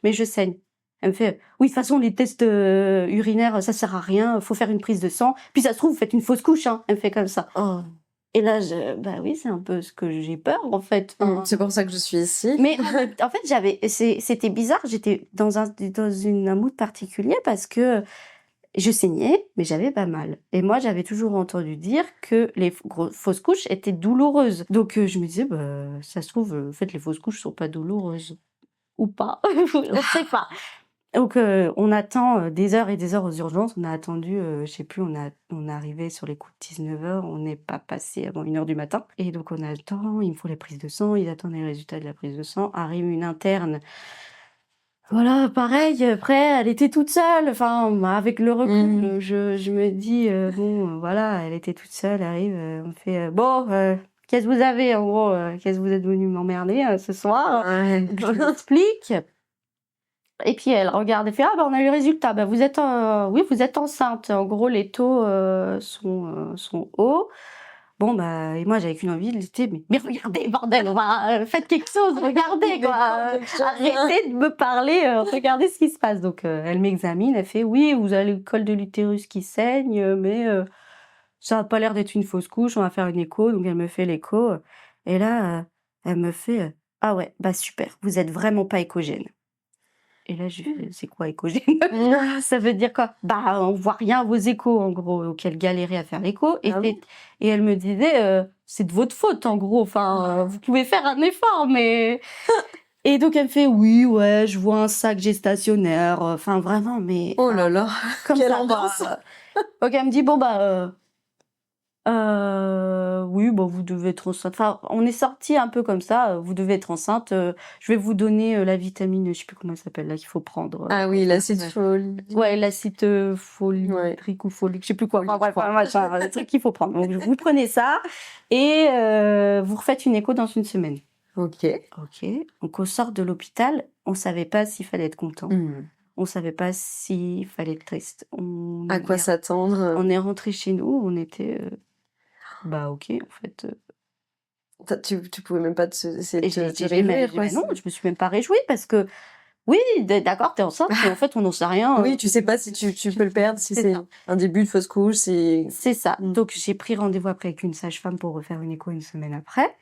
mais je saigne. Elle me fait, oui, de toute façon, les tests urinaires, ça sert à rien. Faut faire une prise de sang. Puis ça se trouve, vous faites une fausse couche. Hein. Elle me fait comme ça. Oh. Et là, oui, c'est un peu ce que j'ai peur, en fait. C'est pour ça que je suis ici. Mais en fait, c'était bizarre. J'étais dans un mood particulier parce que je saignais, mais j'avais pas mal. Et moi, j'avais toujours entendu dire que les fausses couches étaient douloureuses. Donc, je me disais, ça se trouve, en fait, les fausses couches sont pas douloureuses. Ou pas. On sait pas. Donc, on attend des heures et des heures aux urgences. On a attendu, je sais plus, on est arrivé sur les coups de 19h. On n'est pas passé avant 1h du matin. Et donc, on attend, il me faut les prises de sang. Ils attendent les résultats de la prise de sang. Arrive une interne. Voilà, pareil, après, elle était toute seule. Enfin, avec le recul, je me dis, voilà, elle était toute seule. Elle arrive, on fait, qu'est-ce que vous avez, en gros, qu'est-ce que vous êtes venu m'emmerder ce soir? Je vous explique. Et puis elle regarde et fait, on a eu le résultat. Vous êtes enceinte. En gros, les taux sont hauts. Et moi j'avais qu'une envie de dire, mais regardez, bordel, faites quelque chose, regardez, quoi. Arrêtez de me parler, regardez ce qui se passe. Donc elle m'examine, elle fait, oui, vous avez le col de l'utérus qui saigne, mais ça n'a pas l'air d'être une fausse couche, on va faire une écho. Donc elle me fait l'écho. Et là, elle me fait, ah ouais, super, vous êtes vraiment pas échogène. Et là, je fais, c'est quoi échogène? Ça veut dire quoi? On voit rien à vos échos, en gros. Donc, elle galérait à faire l'écho. Et elle me disait, c'est de votre faute, en gros. Enfin, vous pouvez faire un effort, mais... Et donc, elle me fait, oui, ouais, je vois un sac gestationnaire. Enfin, vraiment, mais... Oh là là, quelle ambiance! Donc, elle me dit, oui, vous devez être enceinte. Enfin, on est sorti un peu comme ça. Vous devez être enceinte. Je vais vous donner la vitamine, je sais plus comment elle s'appelle là, qu'il faut prendre. Ah oui, l'acide folique. Ouais, l'acide folique ou folique, je sais plus quoi. Le truc qu'il faut prendre. Donc, vous prenez ça et vous refaites une écho dans une semaine. Ok. Donc, au sort de l'hôpital, on savait pas s'il fallait être content. On savait pas s'il fallait être triste. À quoi s'attendre? On est rentré chez nous. On était ok, en fait. Tu pouvais même pas essayer de te réjouir, quoi. Non, je me suis même pas réjouie parce que, oui, d'accord, t'es enceinte, mais en fait, on n'en sait rien. Oui, tu sais pas si tu peux le perdre, si c'est un début de fausse couche, c'est ça. Donc, j'ai pris rendez-vous après avec une sage-femme pour refaire une écho une semaine après.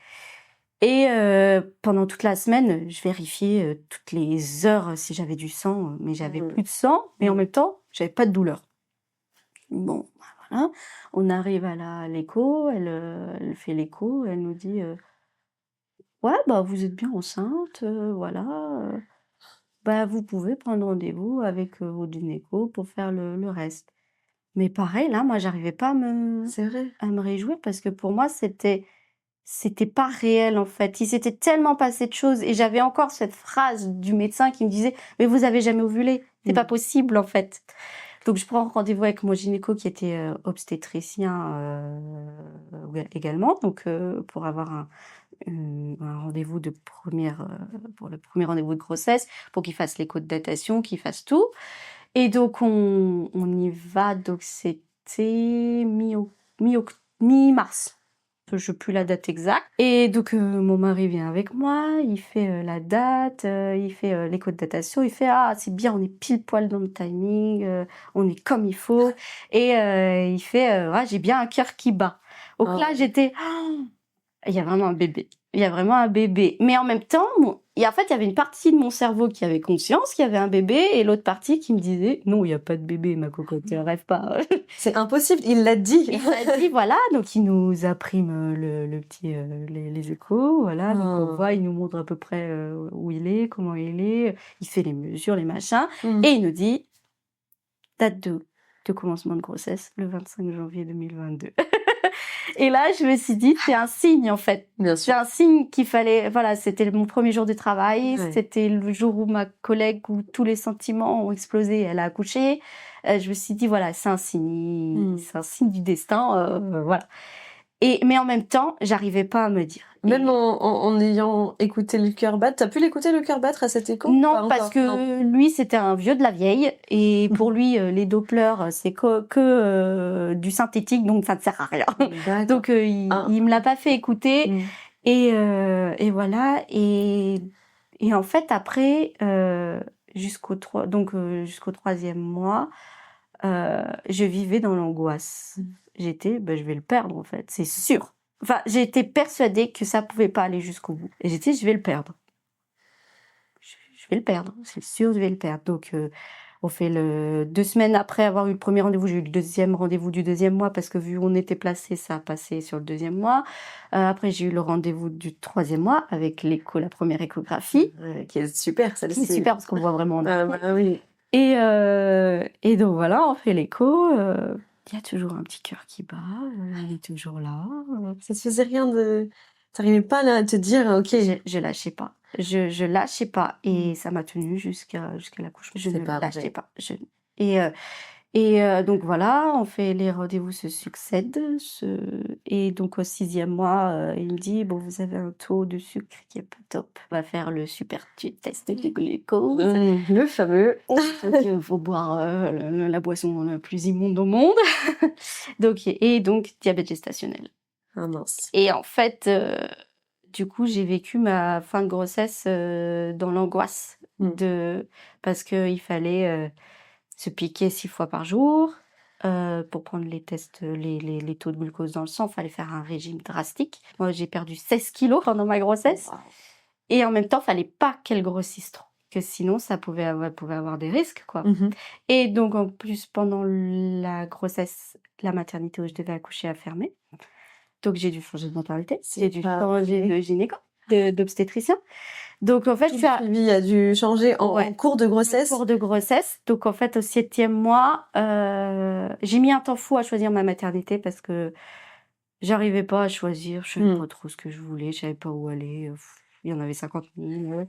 Et pendant toute la semaine, je vérifiais toutes les heures si j'avais du sang, mais j'avais plus de sang, mais en même temps, j'avais pas de douleur. Bon, voilà. On arrive à l'écho, elle fait l'écho, elle nous dit ouais, vous êtes bien enceinte, voilà. Vous pouvez prendre rendez-vous avec votre gynéco pour faire le reste. Mais pareil, là, moi, j'arrivais pas à me réjouir parce que pour moi, c'était pas réel, en fait. Il s'était tellement passé de choses et j'avais encore cette phrase du médecin qui me disait « Mais vous avez jamais ovulé, c'est pas possible, en fait. » Donc, je prends rendez-vous avec mon gynéco qui était obstétricien également, donc pour avoir un rendez-vous pour le premier rendez-vous de grossesse, pour qu'il fasse l'écho de datation, qu'il fasse tout. Et donc, on y va. Donc, c'était mi-mars. Je sais plus la date exacte. Et donc, mon mari vient avec moi, il fait la date, il fait l'écho de datation, il fait « Ah, c'est bien, on est pile poil dans le timing, on est comme il faut. » Et il fait « j'ai bien un cœur qui bat. » Donc là, j'étais... il y a vraiment un bébé. Il y a vraiment un bébé. Mais en même temps, il y avait une partie de mon cerveau qui avait conscience qu'il y avait un bébé et l'autre partie qui me disait « Non, il n'y a pas de bébé, ma cocotte, rêve pas. » C'est impossible, il l'a dit. Il l'a dit, voilà. Donc, il nous imprime le petit, les échos, voilà. Donc, on voit, il nous montre à peu près où il est, comment il est. Il fait les mesures, les machins. Et il nous dit date de commencement de grossesse, le 25 janvier 2022. Et là, je me suis dit, c'est un signe, en fait. Bien C'est sûr. un signe qu'il fallait, voilà, c'était mon premier jour de travail. Ouais. C'était le jour où ma collègue, où tous les sentiments ont explosé, elle a accouché. Je me suis dit, voilà, c'est un signe, c'est un signe du destin, voilà. Mais en même temps, j'arrivais pas à me dire. Même en ayant écouté le cœur battre, t'as pu l'écouter le cœur battre à cet écho? Non, parce que lui, c'était un vieux de la vieille, et pour lui, les Dopplers, c'est que du synthétique, donc ça ne sert à rien. Donc il me l'a pas fait écouter, et voilà. Et en fait, après, jusqu'au 3e mois, je vivais dans l'angoisse. J'étais, je vais le perdre en fait, c'est sûr. Enfin, j'étais persuadée que ça pouvait pas aller jusqu'au bout. Et je vais le perdre. Je vais le perdre, c'est sûr, je vais le perdre. Donc, on fait 2 semaines après avoir eu le premier rendez-vous, j'ai eu le 2e rendez-vous du 2e mois parce que vu où on était placé, ça a passé sur le 2e mois. Après, j'ai eu le rendez-vous du 3e mois avec la première échographie. Qui est super, celle-ci. C'est super parce qu'on voit vraiment. Oui. Et donc voilà, on fait l'écho. Il y a toujours un petit cœur qui bat, il est toujours là. Ça te faisait rien de... T'arrivais pas là à te dire, ok... Je lâchais pas. Je lâchais pas. Et ça m'a tenue jusqu'à l'accouchement. Je ne lâchais pas. Et donc voilà, on fait les rendez-vous se succèdent. Et donc au 6e mois, il me dit, bon, vous avez un taux de sucre qui est pas top. On va faire le super test de glucose. Le fameux. Il faut boire la boisson la plus immonde au monde. donc diabète gestationnel. Ah mince. Et en fait, du coup, j'ai vécu ma fin de grossesse dans l'angoisse parce qu'il fallait se piquer 6 fois par jour pour prendre les tests, les taux de glucose dans le sang. Il fallait faire un régime drastique. Moi, j'ai perdu 16 kilos pendant ma grossesse. Wow. Et en même temps, il fallait pas qu'elle grossisse trop, que sinon, ça pouvait avoir des risques, quoi. Et donc, en plus, pendant la grossesse, la maternité où je devais accoucher a fermé. Donc, j'ai dû changer de maternité. J'ai dû changer de gynéco, d'obstétricien. Donc, en fait, le suivi a dû changer en cours de grossesse. En cours de grossesse. Donc, en fait, au 7e mois, j'ai mis un temps fou à choisir ma maternité parce que j'arrivais pas à choisir. Je savais pas trop ce que je voulais. Je savais pas où aller. Il y en avait 50 000.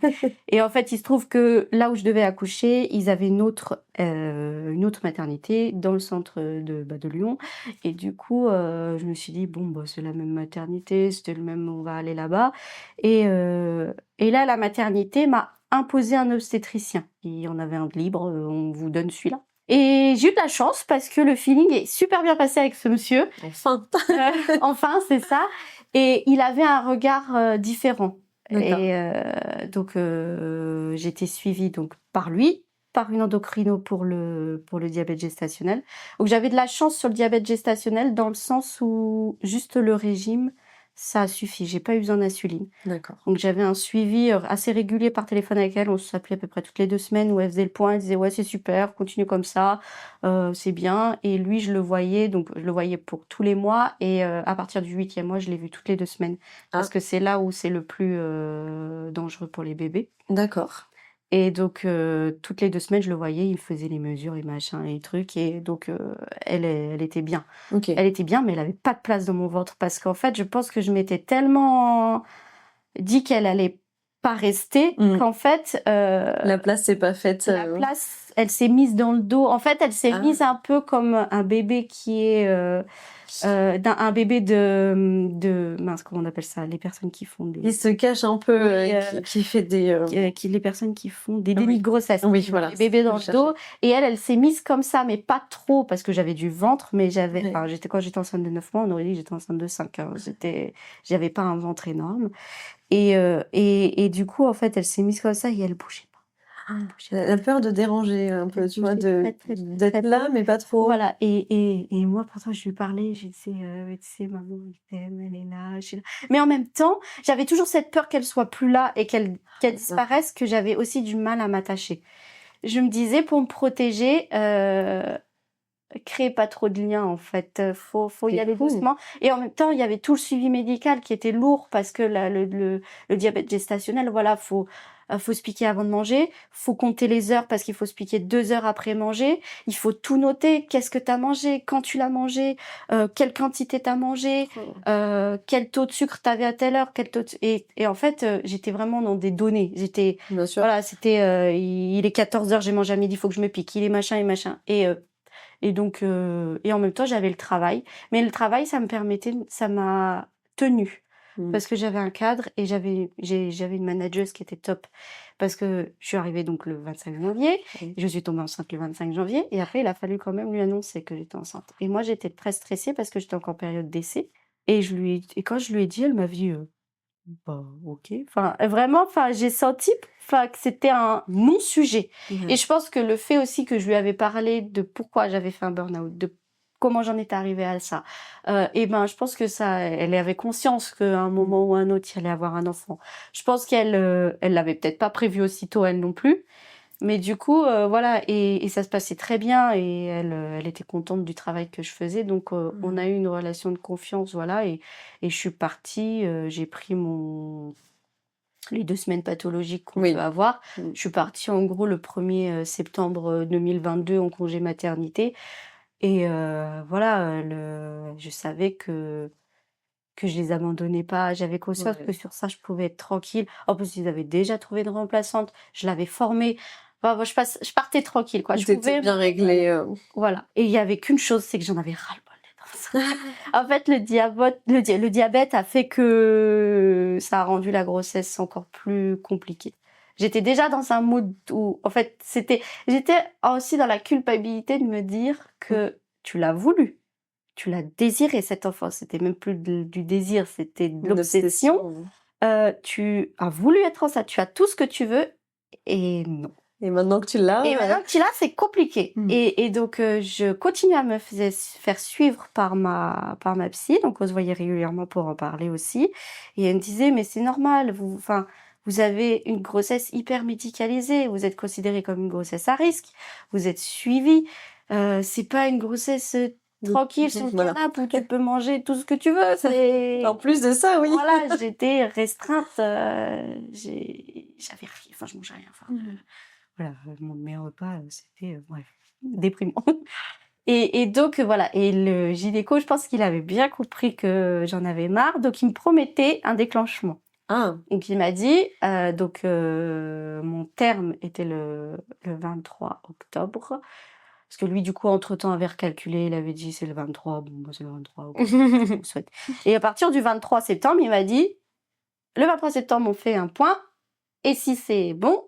Et en fait, il se trouve que là où je devais accoucher, ils avaient une autre maternité dans le centre de Lyon. Et du coup, je me suis dit, bon, c'est la même maternité, c'était le même, on va aller là-bas. Et là, la maternité m'a imposé un obstétricien. Il y en avait un de libre, on vous donne celui-là. Et j'ai eu de la chance parce que le feeling est super bien passé avec ce monsieur. Enfin. Enfin, c'est ça. Et il avait un regard différent. Et donc j'étais suivie donc par lui, par une endocrino pour le diabète gestationnel. Donc j'avais de la chance sur le diabète gestationnel dans le sens où juste le régime ça a suffi. J'ai pas eu besoin d'insuline. D'accord. Donc j'avais un suivi assez régulier par téléphone avec elle. On s'appelait à peu près toutes les 2 semaines où elle faisait le point. Elle disait ouais c'est super, continue comme ça, c'est bien. Et lui je le voyais pour tous les mois et à partir du 8e mois je l'ai vu toutes les 2 semaines parce que c'est là où c'est le plus dangereux pour les bébés. D'accord. Et donc toutes les 2 semaines je le voyais, il faisait les mesures et machin et trucs et donc elle était bien. Okay. Elle était bien mais elle avait pas de place dans mon ventre parce qu'en fait je pense que je m'étais tellement dit qu'elle allait pas rester qu'en fait la place s'est pas faite. La place elle s'est mise dans le dos. En fait elle s'est mise un peu comme un bébé qui est un bébé de mince comment on appelle ça, les personnes qui font des... Il se cache un peu, qui fait des... les personnes qui font des dénis de grossesse. Oui, voilà. Les bébés dans le dos. Et elle s'est mise comme ça, mais pas trop, parce que j'avais du ventre, mais quand j'étais enceinte de 9 mois, on aurait dit que j'étais enceinte de 5. Hein. J'avais pas un ventre énorme. Et du coup, en fait, elle s'est mise comme ça et elle bougeait pas. La peur de déranger un peu, tu vois, d'être là, mais pas trop. Voilà, et moi, pourtant, je lui parlais, je disais, tu sais, maman, elle t'aime, elle est là, je suis là. Mais en même temps, j'avais toujours cette peur qu'elle soit plus là et qu'elle disparaisse, que j'avais aussi du mal à m'attacher. Je me disais, pour me protéger, crée pas trop de liens, en fait. Faut y aller doucement. Et en même temps, il y avait tout le suivi médical qui était lourd parce que le diabète gestationnel, voilà, faut se piquer avant de manger. Faut compter les heures parce qu'il faut se piquer 2 heures après manger. Il faut tout noter. Qu'est-ce que t'as mangé? Quand tu l'as mangé? Quelle quantité t'as mangé? Quel taux de sucre t'avais à telle heure? Et en fait, j'étais vraiment dans des données. Bien sûr. Voilà, c'était, il est 14 heures, j'ai mangé à midi, il faut que je me pique. Il est machin et machin. Et donc, et en même temps, j'avais le travail. Mais le travail, ça m'a tenue. Parce que j'avais un cadre et j'avais une manageuse qui était top. Parce que je suis arrivée donc le 25 janvier, je suis tombée enceinte le 25 janvier, et après, il a fallu quand même lui annoncer que j'étais enceinte. Et moi, j'étais très stressée parce que j'étais encore en période d'essai. Et quand je lui ai dit, elle m'a dit, bah, ok. Enfin, vraiment, j'ai senti, que c'était un non-sujet. Et je pense que le fait aussi que je lui avais parlé de pourquoi j'avais fait un burn-out, de comment j'en étais arrivée à ça, je pense que elle avait conscience qu'à un moment ou un autre, il allait avoir un enfant. Je pense qu'elle l'avait peut-être pas prévu aussitôt, elle non plus. Mais du coup, voilà, et ça se passait très bien, et elle était contente du travail que je faisais. Donc, on a eu une relation de confiance, voilà, et je suis partie, j'ai pris les 2 semaines pathologiques qu'on peut avoir. Je suis partie, en gros, le 1er septembre 2022 en congé maternité. Et voilà, je savais que je les abandonnais pas. J'avais conscience que sur ça, je pouvais être tranquille. En plus, ils avaient déjà trouvé une remplaçante. Je l'avais formée. Enfin, moi, je partais tranquille, quoi. C'était bien réglé. Voilà. Et il y avait qu'une chose, c'est que j'en avais ras-le-bol d'être enceinte. En fait, le diabète a fait que ça a rendu la grossesse encore plus compliquée. J'étais déjà dans un mood où, en fait, j'étais aussi dans la culpabilité de me dire que tu l'as voulu. Tu l'as désiré, cet enfant. C'était même plus du désir, c'était de l'obsession. Tu as voulu être enceinte, tu as tout ce que tu veux, et non. Et maintenant que tu l'as... c'est compliqué. Et donc, je continue à me faire suivre par ma psy. Donc, on se voyait régulièrement pour en parler aussi. Et elle me disait, mais c'est normal, vous avez une grossesse hyper médicalisée. Vous êtes considéré comme une grossesse à risque. Vous êtes suivi. C'est pas une grossesse tranquille sur le canapé où tu peux manger tout ce que tu veux. En plus de ça, oui. Voilà, j'étais restreinte. J'avais rien. Enfin, je mangeais rien. Voilà, mon meilleur repas, c'était, bref, déprimant. Et donc, voilà. Et le gynéco, je pense qu'il avait bien compris que j'en avais marre. Donc, il me promettait un déclenchement. Donc, il m'a dit, mon terme était le 23 octobre. Parce que lui, du coup, entre-temps, avait recalculé. Il avait dit, c'est le 23. Bon, moi, c'est le 23. Okay, je vous souhaite. Et à partir du 23 septembre, il m'a dit, le 23 septembre, on fait un point. Et si c'est bon,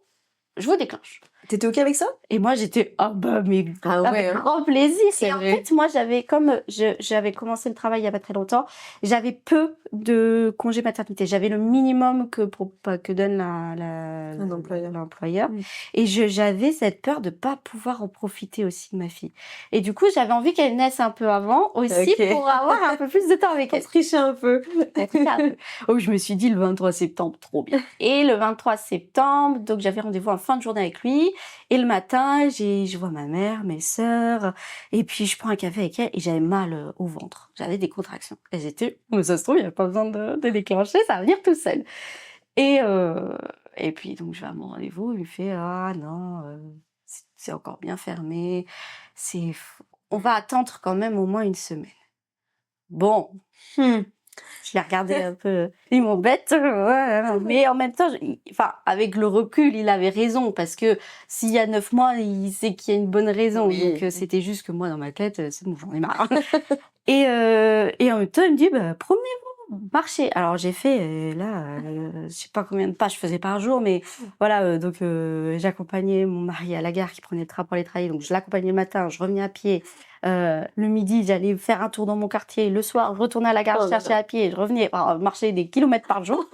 je vous déclenche. T'étais OK avec ça? Et moi, j'étais, avec grand plaisir. C'est vrai. En fait, moi, j'avais commencé le travail il y a pas très longtemps, j'avais peu de congés maternité. J'avais le minimum que donne l'employeur. Et j'avais cette peur de pas pouvoir en profiter aussi de ma fille. Et du coup, j'avais envie qu'elle naisse un peu avant aussi pour avoir un peu plus de temps avec elle. Tricher un peu. Donc, je me suis dit le 23 septembre, trop bien. Et le 23 septembre, donc j'avais rendez-vous en fin de journée avec lui. Et le matin, je vois ma mère, mes sœurs, et puis je prends un café avec elle et j'avais mal au ventre. J'avais des contractions. Et j'étais, mais ça se trouve, il n'y a pas besoin de déclencher, ça va venir tout seul. Et puis donc je vais à mon rendez-vous, il me fait, ah non, c'est encore bien fermé, on va attendre quand même au moins une semaine. Bon. Je l'ai regardé un peu, il m'embête, mais en même temps, avec le recul, il avait raison, parce que s'il y a 9 mois, il sait qu'il y a une bonne raison, donc c'était juste que moi, dans ma tête, c'est bon, j'en ai marre. Et en même temps, il me dit, promenez-vous, marchez. Alors j'ai fait, je sais pas combien de pas je faisais par jour, mais voilà, donc j'accompagnais mon mari à la gare qui prenait le train pour aller travailler, donc je l'accompagnais le matin, je revenais à pied. Le midi, j'allais faire un tour dans mon quartier. Le soir, je retournais à la gare, je cherchais à pied. Je revenais, marcher des kilomètres par jour.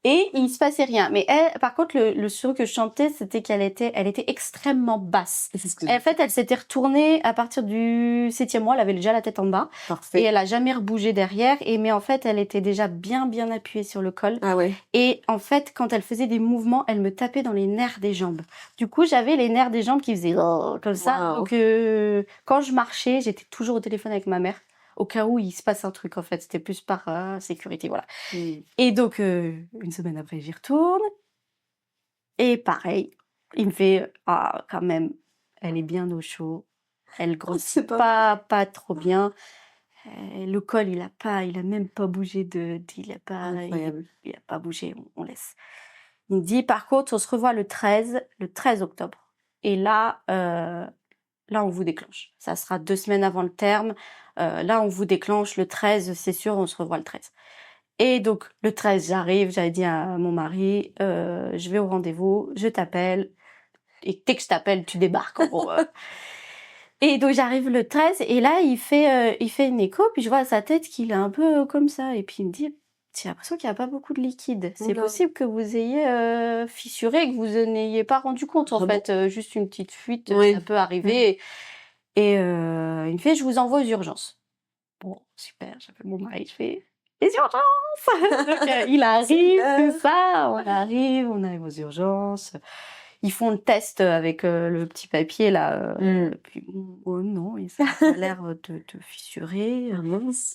Et il se passait rien. Mais elle, par contre, le sur que je chantais, c'était elle était extrêmement basse. En fait, elle s'était retournée à partir du 7e mois. Elle avait déjà la tête en bas. Parfait. Et elle a jamais rebougé derrière. Mais en fait, elle était déjà bien appuyée sur le col. Ah ouais. Et en fait, quand elle faisait des mouvements, elle me tapait dans les nerfs des jambes. Du coup, j'avais les nerfs des jambes qui faisaient comme ça. Donc, quand je marchais, marché, j'étais toujours au téléphone avec ma mère, au cas où il se passe un truc, en fait. C'était plus par sécurité, voilà. Et donc, une semaine après, j'y retourne. Et pareil, il me fait « Ah, quand même, elle est bien au chaud. Elle grossit pas trop bien. Le col, il a même pas bougé il a pas bougé, on laisse. » Il me dit « Par contre, on se revoit le 13 octobre. Et là, on vous déclenche. Ça sera 2 semaines avant le terme. Là, on vous déclenche le 13, c'est sûr, on se revoit le 13. » Et donc, le 13, j'avais dit à mon mari, je vais au rendez-vous, je t'appelle, et dès que je t'appelle, tu débarques, en gros. Et donc, j'arrive le 13, et là, il fait une écho, puis je vois à sa tête qu'il est un peu comme ça, et puis il me dit, j'ai l'impression qu'il n'y a pas beaucoup de liquide. C'est possible que vous ayez fissuré, que vous n'ayez pas rendu compte, en fait. Juste une petite fuite, ça peut arriver. Et il me fait, je vous envoie aux urgences. Bon, super, j'appelle mon mari, je fais... Les urgences. Donc, il arrive, tout ça, on arrive aux urgences. Ils font le test avec le petit papier là. Puis oh non, ça a l'air de fissurer.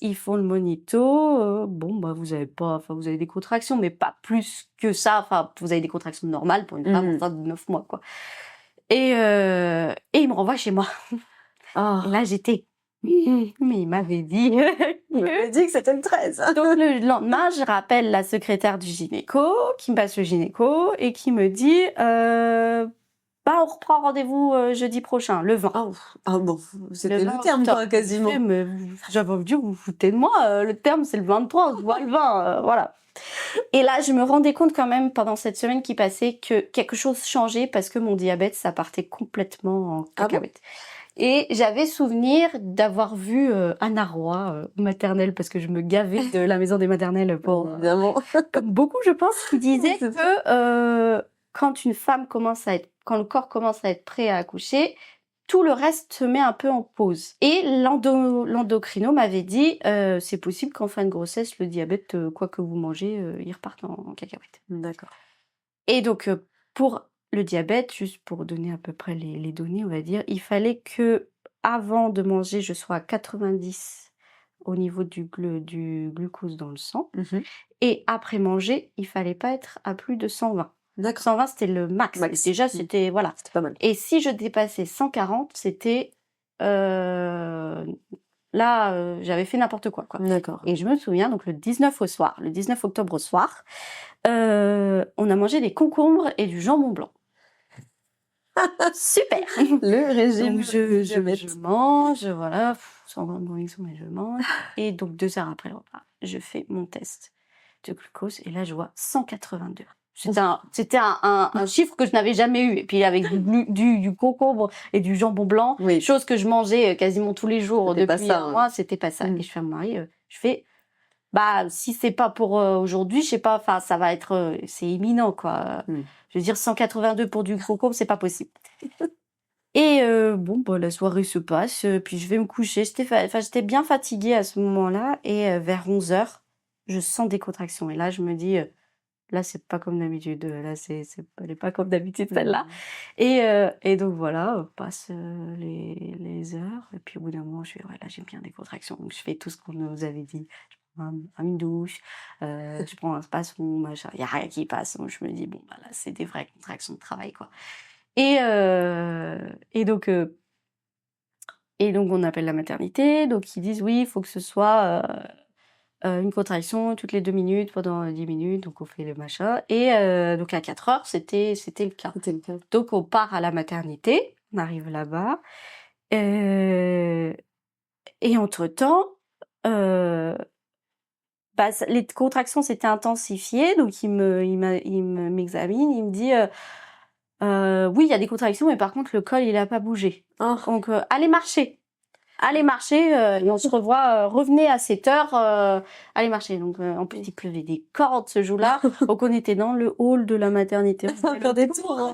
Ils font le monito. Bon bah vous avez des contractions, mais pas plus que ça. Enfin, vous avez des contractions normales pour une femme enceinte de 9 mois quoi. Et il me renvoie chez moi. Et là j'étais. Mais il m'avait dit que c'était le 13. Donc le lendemain, je rappelle la secrétaire du gynéco, qui me passe le gynéco et qui me dit on reprend rendez-vous jeudi prochain, le 20. Ah bon, c'était le terme quoi, quasiment. Mais j'avais envie de dire, vous vous foutez de moi, le terme c'est le 23, on se voit le 20, voilà. Et là, je me rendais compte quand même pendant cette semaine qui passait que quelque chose changeait parce que mon diabète, ça partait complètement en cacahuète. Et j'avais souvenir d'avoir vu Anna Roy au maternelle, parce que je me gavais de la maison des maternelles pour comme beaucoup, je pense, qui disait que quand le corps commence à être prêt à accoucher, tout le reste se met un peu en pause. Et l'endocrino m'avait dit c'est possible qu'en fin de grossesse, le diabète, quoi que vous mangez, il reparte en cacahuète. D'accord. Et donc, pour le diabète, juste pour donner à peu près les données, on va dire, il fallait que avant de manger, je sois à 90 au niveau du glucose dans le sang. Et après manger, il fallait pas être à plus de 120. D'accord. 120, c'était le max. Déjà, c'était voilà. C'était pas mal. Et si je dépassais 140, c'était j'avais fait n'importe quoi. D'accord. Et je me souviens, donc le 19 octobre au soir, on a mangé des concombres et du jambon blanc. Super. Le régime. Donc je mange, voilà, sans grande conviction, mais je mange. Et donc 2 heures après le repas, je fais mon test de glucose et là je vois 182. C'était un chiffre que je n'avais jamais eu. Et puis avec du concombre et du jambon blanc, chose que je mangeais quasiment tous les jours depuis un mois, c'était pas ça. Et je fais à mon mari, je fais si c'est pas pour aujourd'hui, je sais pas, enfin ça va être c'est imminent quoi. Je veux dire 182 pour du concombre, c'est pas possible. Et la soirée se passe, puis je vais me coucher. J'étais bien fatiguée à ce moment-là et vers 11h, je sens des contractions et là je me dis là c'est pas comme d'habitude, là elle est pas comme d'habitude celle-là. Et donc voilà, passent les heures et puis au bout d'un moment je fais là j'ai bien des contractions. Donc je fais tout ce qu'on nous avait dit. Une douche, je prends un spasson, machin, il n'y a rien qui passe. Donc je me dis, là, c'est des vraies contractions de travail, quoi. Et donc, on appelle la maternité. Donc, ils disent, oui, il faut que ce soit une contraction toutes les 2 minutes pendant 10 minutes. Donc, on fait le machin. Et donc, à 4 heures, c'était le cas. Donc, on part à la maternité. On arrive là-bas. Et entre-temps, les contractions s'étaient intensifiées, donc il m'examine, il me dit oui, il y a des contractions, mais par contre le col il a pas bougé. Donc allez marcher, et on se revoit, revenez à 7h, allez marcher. Donc en plus il pleuvait des cordes ce jour-là, donc on était dans le hall de la maternité. Encore des tours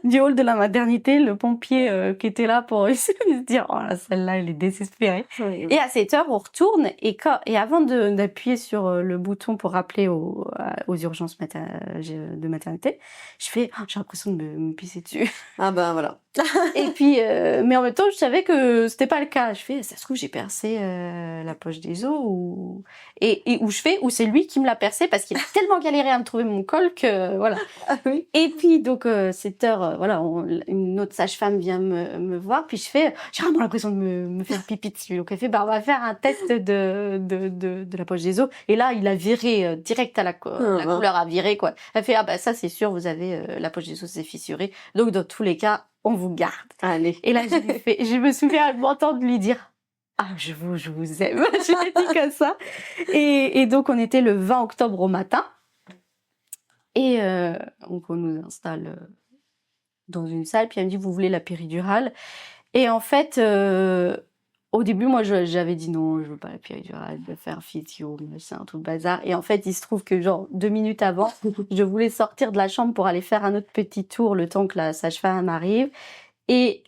du hall de la maternité, le pompier qui était là pour se dire celle-là elle est désespérée. Et à 7h on retourne et avant d'appuyer sur le bouton pour appeler aux urgences de maternité, je fais j'ai l'impression de me pisser dessus. Ah ben voilà. Et puis, mais en même temps, je savais que c'était pas le cas. Je fais, ça se trouve, j'ai percé la poche des os ou ou c'est lui qui me l'a percé parce qu'il a tellement galéré à me trouver mon col que voilà. Ah oui. Et puis donc cette heure, voilà, une autre sage-femme vient me voir, puis j'ai vraiment l'impression de me faire pipi dessus. Donc elle fait, on va faire un test de la poche des os. Et là, il a viré direct à la couleur a viré quoi. Elle fait, ça c'est sûr, vous avez la poche des os c'est fissuré. Donc dans tous les cas, on vous garde. Allez. Et là, je me souviens de m'entendre lui dire, je vous aime. Je l'ai dit comme ça. Et donc, on était le 20 octobre au matin. Et donc, on nous installe dans une salle. Puis elle me dit, vous voulez la péridurale? Et en fait, au début, moi, j'avais dit non, je veux pas la péridurale, je veux faire physio, machin, tout le bazar. Et en fait, il se trouve que genre 2 minutes avant, je voulais sortir de la chambre pour aller faire un autre petit tour le temps que la sage-femme arrive. Et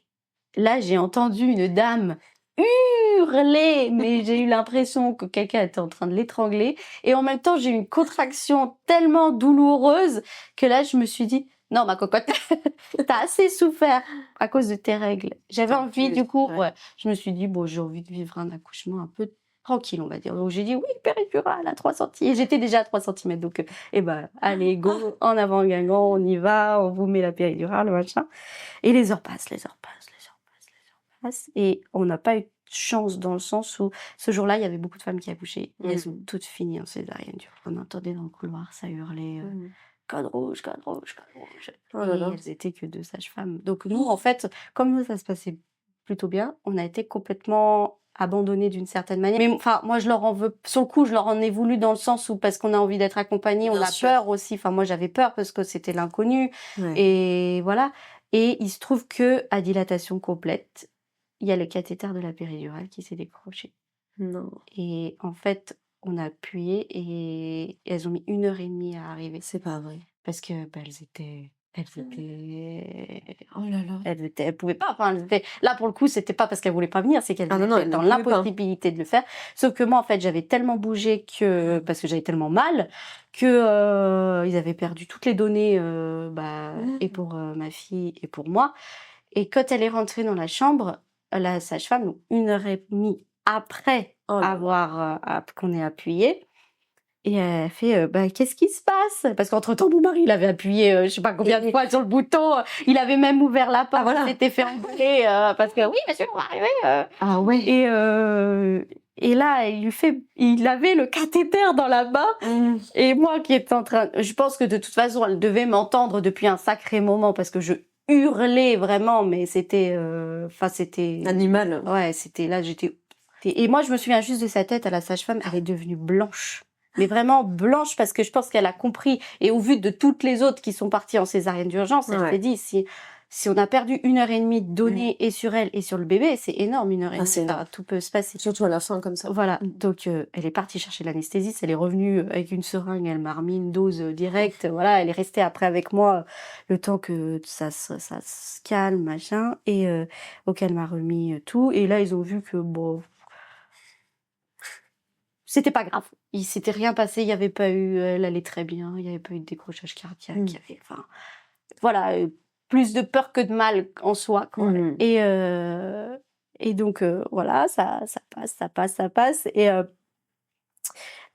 là, j'ai entendu une dame hurler, mais j'ai eu l'impression que quelqu'un était en train de l'étrangler. Et en même temps, j'ai eu une contraction tellement douloureuse que là, je me suis dit, non, ma cocotte, t'as assez souffert à cause de tes règles. J'avais envie, du coup, je me suis dit, j'ai envie de vivre un accouchement un peu tranquille, on va dire. Donc, j'ai dit, oui, péridurale à 3 cm. Et j'étais déjà à 3 cm. Donc, allez, go, en avant, Guingamp, on y va, on vous met la péridurale, machin. Et les heures passent. Et on n'a pas eu de chance dans le sens où ce jour-là, il y avait beaucoup de femmes qui accouchaient. Et elles ont toutes fini en césarienne. On entendait dans le couloir, ça hurlait code rouge, code rouge, code rouge. Oh là là. Et elles étaient que 2 sages-femmes. Donc nous, en fait, comme nous, ça se passait plutôt bien, on a été complètement abandonnés d'une certaine manière. Mais enfin, moi, je leur en veux. Sur le coup, je leur en ai voulu dans le sens où, parce qu'on a envie d'être accompagnés, on a peur aussi. Enfin, moi, j'avais peur parce que c'était l'inconnu. Ouais. Et voilà. Et il se trouve que à dilatation complète, il y a le cathéter de la péridurale qui s'est décroché. Non. Et en fait, on a appuyé et elles ont mis 1h30 à arriver. C'est pas vrai. Parce que elles étaient oh là là. Elles pouvaient pas. Enfin, là pour le coup, c'était pas parce qu'elles voulaient pas venir, c'est qu'elles étaient dans l'impossibilité de le faire. Sauf que moi, en fait, j'avais tellement bougé parce que j'avais tellement mal que ils avaient perdu toutes les données et pour ma fille et pour moi. Et quand elle est rentrée dans la chambre, la sage-femme, donc 1h30 après qu'on ait appuyé, et elle fait qu'est-ce qui se passe? Parce qu'entre-temps, mon mari, il avait appuyé je sais pas combien de fois sur le bouton, il avait même ouvert la porte, il s'était fait emballer parce que oui, monsieur, on va arriver. Ah ouais. Et là, il avait le cathéter dans la main, et moi qui étais en train, je pense que de toute façon, elle devait m'entendre depuis un sacré moment parce que je hurlais vraiment, mais c'était c'était animal. Ouais, c'était là, et moi je me souviens juste de sa tête à la sage-femme, elle est devenue blanche. Mais vraiment blanche parce que je pense qu'elle a compris, et au vu de toutes les autres qui sont parties en césarienne d'urgence, elle s'est dit si on a perdu 1h30 de données et sur elle et sur le bébé, c'est énorme, 1h30, tout peut se passer. Surtout à la fin comme ça. Voilà, donc elle est partie chercher l'anesthésiste, elle est revenue avec une seringue, elle m'a remis une dose directe, voilà, elle est restée après avec moi le temps que ça se calme, machin, et donc elle m'a remis tout, et là ils ont vu que c'était pas grave, il s'était rien passé, il y avait pas eu, elle allait très bien, il y avait pas eu de décrochage cardiaque, il y avait, voilà, plus de peur que de mal en soi, quoi. Et donc voilà, ça passe,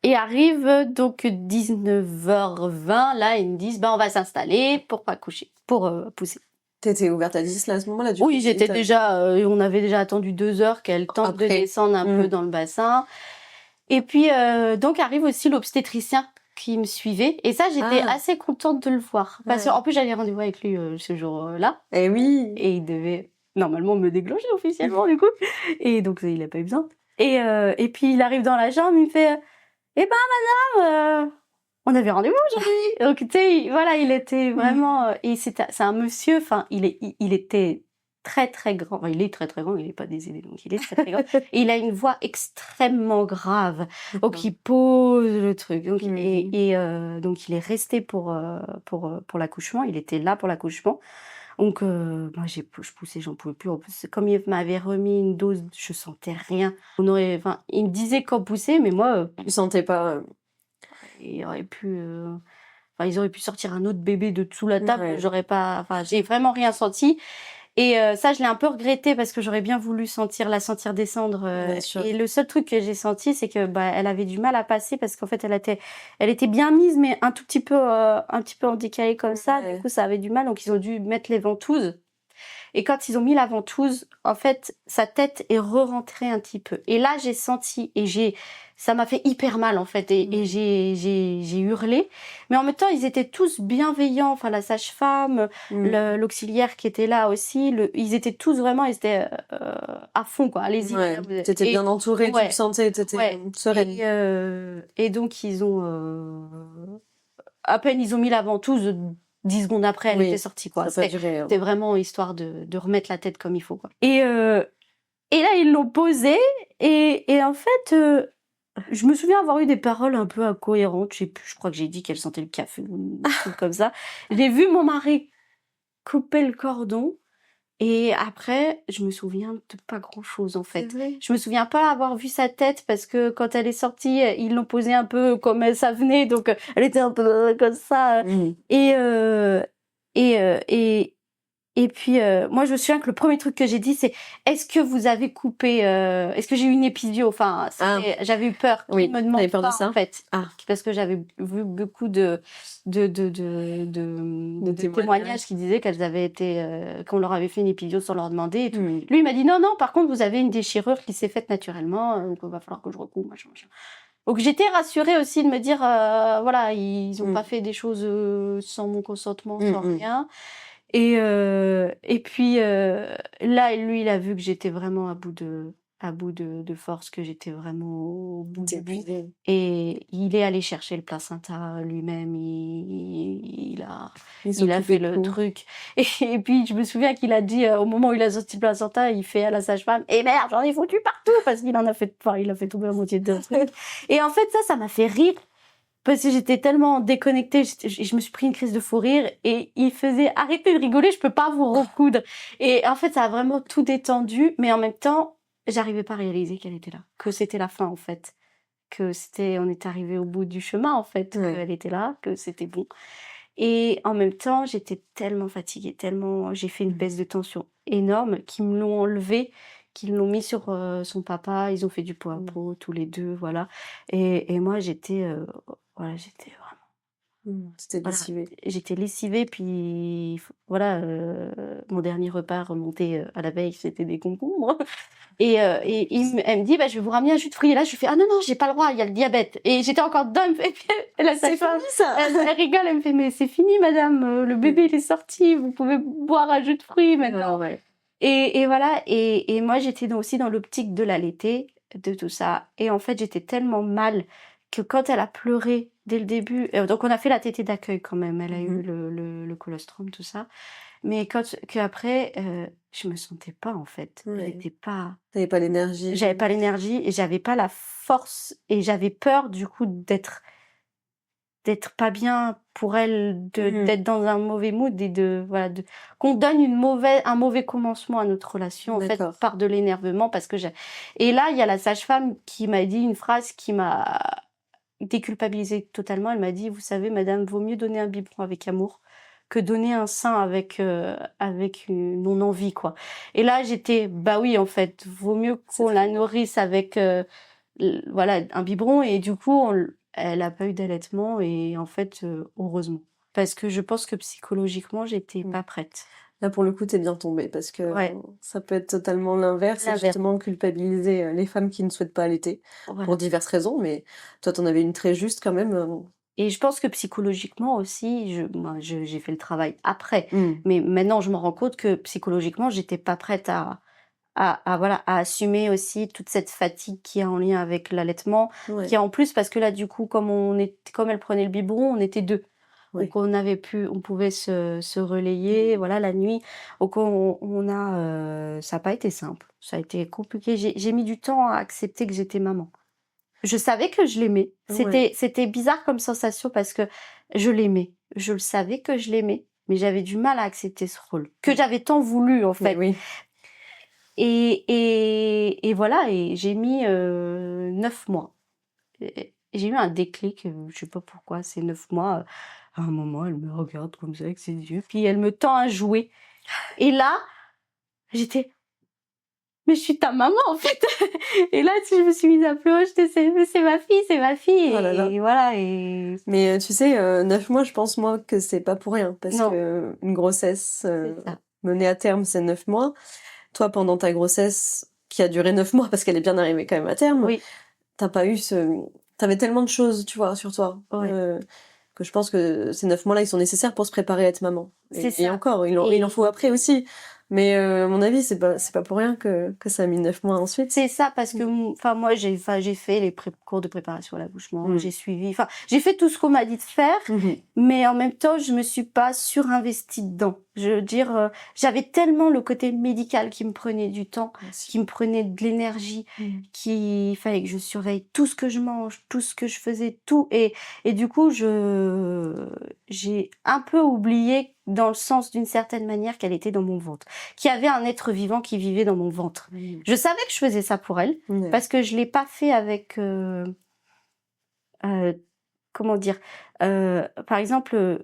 et arrive donc 19h20, là ils me disent on va s'installer pour pas coucher, pour pousser. T'étais ouverte à 10 là à ce moment-là, du coup? Oui, j'étais déjà, on avait déjà attendu 2 heures qu'elle tente de descendre un peu dans le bassin. Et puis, donc, arrive aussi l'obstétricien qui me suivait. Et ça, j'étais assez contente de le voir. Parce qu'en plus, j'avais rendez-vous avec lui ce jour-là. Et oui. Et il devait normalement me déclencher officiellement, du coup. Et donc, il n'a pas eu besoin. Et puis, il arrive dans la chambre, il me fait madame, on avait rendez-vous aujourd'hui. Donc, tu sais, voilà, il était vraiment... et c'est un monsieur, enfin, il était... très très grand, enfin, il est très très grand, il n'est pas décédé, donc il est très très grand, et il a une voix extrêmement grave, donc il pose le truc, donc, donc il est resté pour l'accouchement, il était là pour l'accouchement, donc moi je poussais, j'en pouvais plus, en plus comme il m'avait remis une dose, je sentais rien, il me disait qu'on poussait, mais moi je sentais pas, il aurait pu... ils auraient pu sortir un autre bébé de dessous la table, j'aurais pas, j'ai vraiment rien senti. Et ça, je l'ai un peu regretté parce que j'aurais bien voulu la sentir descendre. Et le seul truc que j'ai senti, c'est que elle avait du mal à passer parce qu'en fait, elle était bien mise, mais un petit peu en décalé comme ça. Du coup, ça avait du mal, donc ils ont dû mettre les ventouses. Et quand ils ont mis la ventouse, en fait, sa tête est re-rentrée un petit peu. Et là, j'ai senti, ça m'a fait hyper mal, en fait, et j'ai hurlé. Mais en même temps, ils étaient tous bienveillants, enfin, la sage-femme, l'auxiliaire qui était là aussi, ils étaient tous vraiment, à fond, quoi. Allez-y. Ouais, t'étais bien entourée, tu le sentais, t'étais sereine. Et donc, à peine ils ont mis la ventouse, 10 secondes après, elle était sortie, quoi. C'était vraiment histoire de remettre la tête comme il faut, quoi. Et là, ils l'ont posée, et en fait, je me souviens avoir eu des paroles un peu incohérentes. Je crois que j'ai dit qu'elle sentait le café ou un truc comme ça. J'ai vu mon mari couper le cordon. Et après, je me souviens de pas grand-chose, en fait. Je me souviens pas avoir vu sa tête parce que quand elle est sortie, ils l'ont posée un peu comme ça venait, donc elle était un peu comme ça. Et puis, moi, je me souviens que le premier truc que j'ai dit, c'est est-ce que vous avez coupé, est-ce que j'ai eu une épisio? Enfin, j'avais eu peur qu'ils me demandent pas, en fait. Parce que j'avais vu beaucoup de témoignages qui disaient qu'elles avaient été, qu'on leur avait fait une épisio sans leur demander et tout. Lui, il m'a dit non, par contre, vous avez une déchirure qui s'est faite naturellement, donc il va falloir que je recouvre, machin. Donc j'étais rassurée aussi de me dire, voilà, ils ont pas fait des choses sans mon consentement, sans rien. Et puis là, lui, il a vu que j'étais vraiment à bout de force, que j'étais vraiment au bout du bout. Et il est allé chercher le placenta lui-même. Il a fait le truc. Et puis je me souviens qu'il a dit au moment où il a sorti le placenta, il fait à la sage-femme, et merde, j'en ai foutu partout parce qu'il en a fait, il a fait tomber la moitié de truc. Et en fait, ça m'a fait rire. Parce que j'étais tellement déconnectée, je me suis pris une crise de fou rire et il faisait arrêtez de rigoler, je peux pas vous recoudre. Et en fait, ça a vraiment tout détendu, mais en même temps, j'arrivais pas à réaliser qu'elle était là, que c'était la fin en fait, on était arrivé au bout du chemin en fait, qu'elle était là, que c'était bon. Et en même temps, j'étais tellement fatiguée, j'ai fait une baisse de tension énorme qu'ils me l'ont enlevé, qu'ils l'ont mis sur son papa, ils ont fait du pot à pot tous les deux, voilà. Et moi, j'étais vraiment. C'était lessivée. J'étais lessivée, puis voilà, mon dernier repas remonté à la veille, c'était des concombres. Et elle me dit, je vais vous ramener un jus de fruits. Et là, je lui fais, ah non, j'ai pas le droit, il y a le diabète. Et j'étais encore dedans, c'est fini ça. Elle rigole, elle me fait, mais c'est fini, madame, le bébé, il est sorti, vous pouvez boire un jus de fruits maintenant. Et voilà, et moi, j'étais aussi dans l'optique de l'allaiter, de tout ça. Et en fait, j'étais tellement mal que quand elle a pleuré dès le début, donc on a fait la tétée d'accueil quand même, elle a eu le colostrum, tout ça. Mais qu'après, je me sentais pas en fait. T'avais pas l'énergie. J'avais pas l'énergie et j'avais pas la force et j'avais peur du coup d'être pas bien pour elle, d'être dans un mauvais mood et qu'on donne un mauvais commencement à notre relation en fait par de l'énervement parce que et là il y a la sage-femme qui m'a dit une phrase qui m'a déculpabilisée totalement. Elle m'a dit, vous savez madame, vaut mieux donner un biberon avec amour que donner un sein avec une non-envie, quoi. Et là, j'étais, oui, en fait, vaut mieux qu'on la nourrisse avec, un biberon. Et du coup, elle a pas eu d'allaitement. Et en fait, heureusement. Parce que je pense que psychologiquement, j'étais pas prête. Là, pour le coup, t'es bien tombée. Parce que ça peut être totalement l'inverse. Justement, culpabiliser les femmes qui ne souhaitent pas allaiter. Pour diverses raisons. Mais toi, t'en avais une très juste quand même. Et je pense que psychologiquement aussi, j'ai fait le travail après. Mais maintenant, je me rends compte que psychologiquement, j'étais pas prête à assumer aussi toute cette fatigue qui est en lien avec l'allaitement. Qui est en plus, parce que là, du coup, comme elle prenait le biberon, on était deux. Donc, on pouvait se relayer, la nuit. Donc, ça n'a pas été simple. Ça a été compliqué. J'ai mis du temps à accepter que j'étais maman. Je savais que je l'aimais. C'était bizarre comme sensation parce que je l'aimais. Je le savais que je l'aimais, mais j'avais du mal à accepter ce rôle que j'avais tant voulu en fait. Et voilà. Et j'ai mis 9 mois. Et j'ai eu un déclic. Je sais pas pourquoi. C'est 9 mois. À un moment, elle me regarde comme ça avec ses yeux, puis elle me tend un jouet. Et là, J'étais, mais je suis ta maman, en fait. Et là, je me suis mise à pleurer. Mais c'est ma fille, c'est ma fille. Oh là là. Et voilà. Mais tu sais, 9 mois, je pense, moi, que c'est pas pour rien. Parce Non. que une grossesse C'est ça. menée à terme, c'est 9 mois. Toi, pendant ta grossesse, qui a duré 9 mois, parce qu'elle est bien arrivée quand même à terme, Oui. t'as pas eu t'avais tellement de choses, tu vois, sur toi. Ouais. Que je pense que ces 9 mois-là, ils sont nécessaires pour se préparer à être maman. C'est Et ça. encore, il en faut après aussi. Mais à mon avis, c'est pas pour rien que ça a mis 9 mois ensuite. C'est ça, parce que moi j'ai fait les cours de préparation à l'accouchement, j'ai suivi, j'ai fait tout ce qu'on m'a dit de faire, mais en même temps je me suis pas surinvestie dedans. Je veux dire, j'avais tellement le côté médical qui me prenait du temps, qui me prenait de l'énergie, qu'il fallait que je surveille tout ce que je mange, tout ce que je faisais, tout, et du coup j'ai un peu oublié, dans le sens d'une certaine manière, qu'elle était dans mon ventre, qu'il y avait un être vivant qui vivait dans mon ventre. Je savais que je faisais ça pour elle, parce que je l'ai pas fait avec comment dire, par exemple,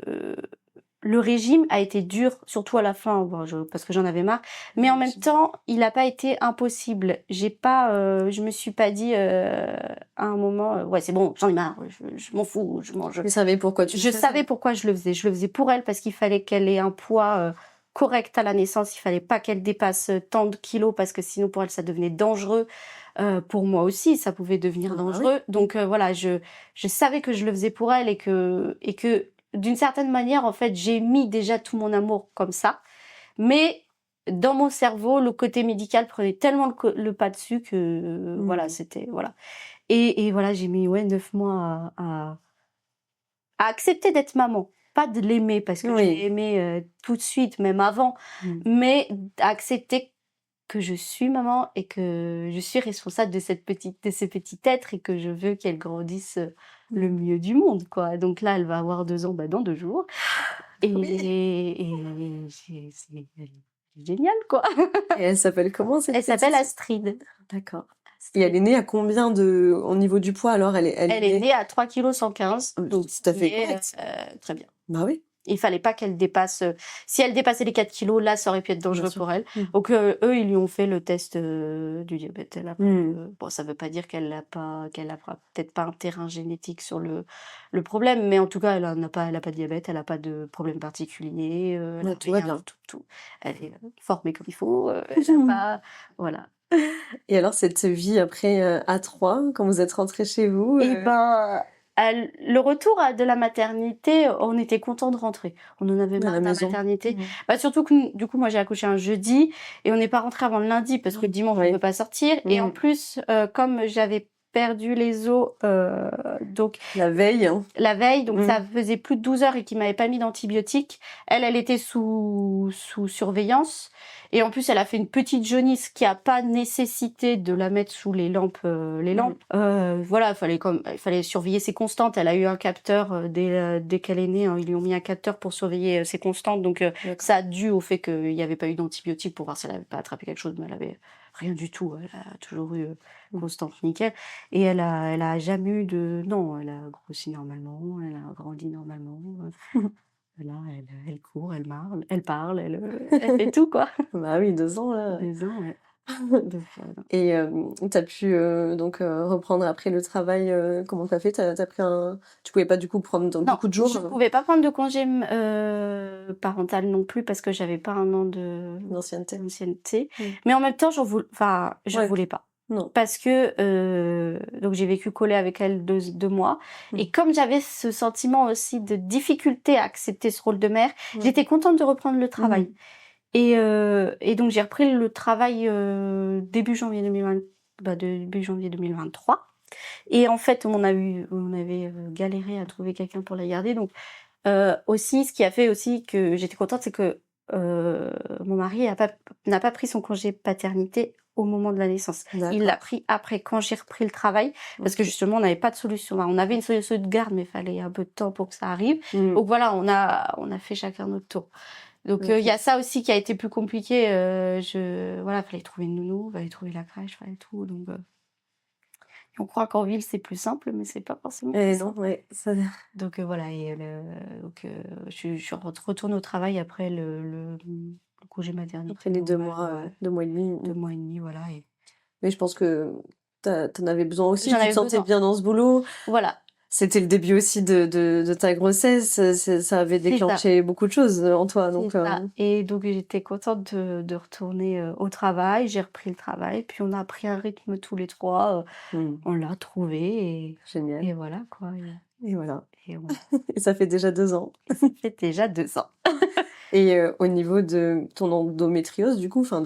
le régime a été dur, surtout à la fin, parce que j'en avais marre, mais en même temps, il n'a pas été impossible. Je me suis pas dit à un moment, ouais, c'est bon, j'en ai marre, je m'en fous, je mange. Je savais pourquoi tu le faisais. Je savais pourquoi je le faisais. Je le faisais pour elle, parce qu'il fallait qu'elle ait un poids correct à la naissance. Il fallait pas qu'elle dépasse tant de kilos, parce que sinon pour elle ça devenait dangereux. Pour moi aussi, ça pouvait devenir dangereux. Oui. Donc voilà, je savais que je le faisais pour elle, et que d'une certaine manière, en fait, j'ai mis déjà tout mon amour comme ça. Mais dans mon cerveau, le côté médical prenait tellement le pas dessus que voilà, c'était voilà. Et voilà, j'ai mis 9 mois à accepter d'être maman. Pas de l'aimer, parce que je l'ai aimé tout de suite, même avant, mais accepter que je suis maman et que je suis responsable de ce petit être, et que je veux qu'elle grandisse le mieux du monde, quoi. Donc là, elle va avoir 2 ans dans 2 jours. Et c'est génial, quoi. Et elle s'appelle comment, cette Elle s'appelle Astrid. D'accord. Et elle est née à combien au niveau du poids, alors? Elle est née à 3,115 kg. Donc, tout à fait correct. Très bien. Bah oui. Il fallait pas qu'elle dépasse. Si elle dépassait les 4 kilos, là, ça aurait pu être dangereux pour elle. Donc eux, ils lui ont fait le test du diabète. Elle a bon, ça veut pas dire qu'elle a peut-être pas un terrain génétique sur le problème, mais en tout cas, elle a pas de diabète, elle a pas de problème particulier. Elle a tout va rien, bien. tout. Elle est formée comme il faut. Voilà. Et alors, cette vie après à 3, quand vous êtes rentrée chez vous? Le retour de la maternité, on était contents de rentrer. On en avait marre de la maternité. Surtout que du coup, moi j'ai accouché un jeudi, et on n'est pas rentré avant le lundi, parce que le dimanche on ne peut pas sortir. Et en plus, comme j'avais perdu les os, donc la veille, donc ça faisait plus de 12 heures, et qu'il m'avait pas mis d'antibiotiques. Elle était sous surveillance. Et en plus, elle a fait une petite jaunisse qui a pas nécessité de la mettre sous les lampes. Voilà, il fallait surveiller ses constantes. Elle a eu un capteur dès qu'elle est née. Ils lui ont mis un capteur pour surveiller ses constantes. Donc ça a dû au fait qu'il n'y avait pas eu d'antibiotiques, pour voir si elle n'avait pas attrapé quelque chose. Mais elle avait rien du tout. Elle a toujours eu constante nickel. Et elle a jamais eu non, elle a grossi normalement. Elle a grandi normalement. Là, elle court, elle parle, elle fait tout, quoi. Bah oui, 2 ans, là. 2 ans, ouais. Et t'as pu donc reprendre après le travail, comment t'as fait? T'as pris tu pouvais pas du coup prendre beaucoup de jours? Non, je pouvais pas prendre de congé parental non plus, parce que j'avais pas un an d'ancienneté. Mais en même temps, je voulais pas. Non. Parce que donc j'ai vécu collée avec elle 2 mois, et comme j'avais ce sentiment aussi de difficulté à accepter ce rôle de mère, j'étais contente de reprendre le travail. Et donc j'ai repris le travail début janvier 2023. Et en fait, on avait galéré à trouver quelqu'un pour la garder. Donc aussi, ce qui a fait aussi que j'étais contente, c'est que mon mari n'a pas pris son congé paternité au moment de la naissance. Il l'a pris après, quand j'ai repris le travail, parce que justement, on n'avait pas de solution. On avait une solution de garde, mais il fallait un peu de temps pour que ça arrive. Donc voilà, on a fait chacun notre tour. Donc il y a ça aussi qui a été plus compliqué. Fallait trouver une nounou, fallait trouver la crèche, fallait tout. Donc on croit qu'en ville c'est plus simple, mais c'est pas forcément plus simple. Ça... Donc voilà, et je suis retournée au travail après le congé maternité. Après les 2 mois, 2 mois et demi. 2 mois et demi, voilà. Mais je pense que t'en avais besoin aussi, J'en tu te avais sentais besoin. bien dans ce boulot. Voilà. C'était le début aussi de ta grossesse, ça avait déclenché beaucoup de choses en toi. Donc, Et donc j'étais contente de retourner au travail. J'ai repris le travail, puis on a pris un rythme tous les 3. On l'a trouvé Génial. Et voilà quoi. Et voilà. Et Et ça fait déjà 2 ans. ça fait déjà 2 ans. Et au niveau de ton endométriose, du coup, enfin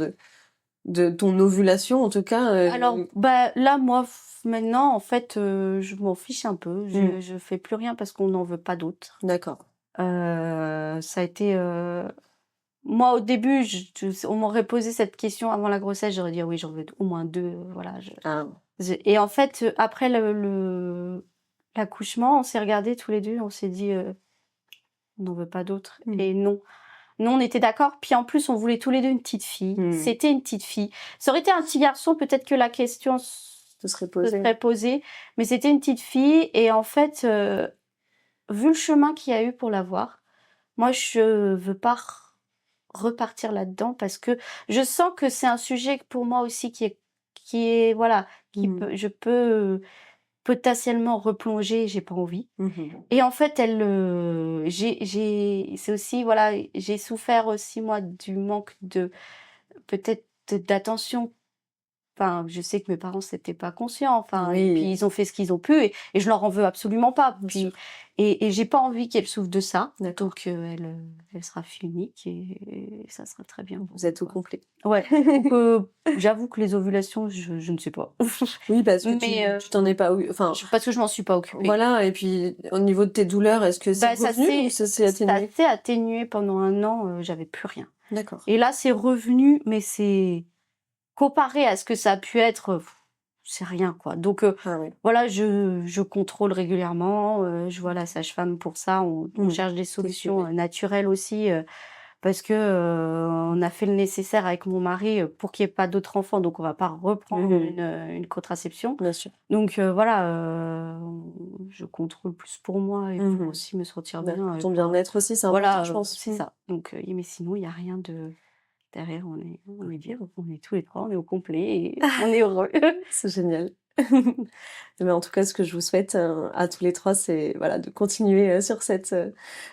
de ton ovulation en tout cas. Alors là moi maintenant en fait je m'en fiche un peu. Je fais plus rien parce qu'on n'en veut pas d'autres. D'accord. Ça a été moi au début on m'aurait posé cette question avant la grossesse, j'aurais dit oui j'en veux au moins 2, voilà. Et en fait après l'accouchement on s'est regardés tous les deux, on s'est dit on n'en veut pas d'autres. Et non. Nous, on était d'accord. Puis en plus, on voulait tous les deux une petite fille. C'était une petite fille. Ça aurait été un petit garçon, peut-être que la question se serait posée. Mais c'était une petite fille. Et en fait, vu le chemin qu'il y a eu pour l'avoir, moi, je veux pas repartir là-dedans parce que je sens que c'est un sujet pour moi aussi je peux potentiellement replonger, j'ai pas envie. Et en fait, c'est aussi, voilà, j'ai souffert aussi, moi, du manque peut-être d'attention. Enfin, je sais que mes parents n'étaient pas conscients. Enfin, et puis ils ont fait ce qu'ils ont pu et je leur en veux absolument pas. Puis, et j'ai pas envie qu'elle souffre de ça. Donc elle sera fille unique et ça sera très bien. Vous êtes au complet. Ouais. Donc j'avoue que les ovulations, je ne sais pas. Oui, parce que tu t'en es pas, enfin. Parce que je m'en suis pas occupée. Voilà. Et puis au niveau de tes douleurs, est-ce que c'est revenu ou ça s'est atténué? Ça s'est atténué pendant 1 an. J'avais plus rien. D'accord. Et là, c'est revenu, mais c'est comparé à ce que ça a pu être, c'est rien quoi. Donc voilà, je contrôle régulièrement, je vois la sage-femme pour ça, on cherche des solutions naturelles aussi parce que on a fait le nécessaire avec mon mari pour qu'il n'y ait pas d'autres enfants, donc on va pas reprendre une contraception. Bien sûr. Donc voilà, je contrôle plus pour moi et pour aussi me sentir bien. Ton bien-être aussi, c'est important, je pense. C'est ça. Donc mais sinon il y a rien de derrière, on est bien, on est tous les 3, on est au complet et on est heureux. C'est génial. Mais en tout cas, ce que je vous souhaite à tous les 3, c'est voilà, de continuer sur cette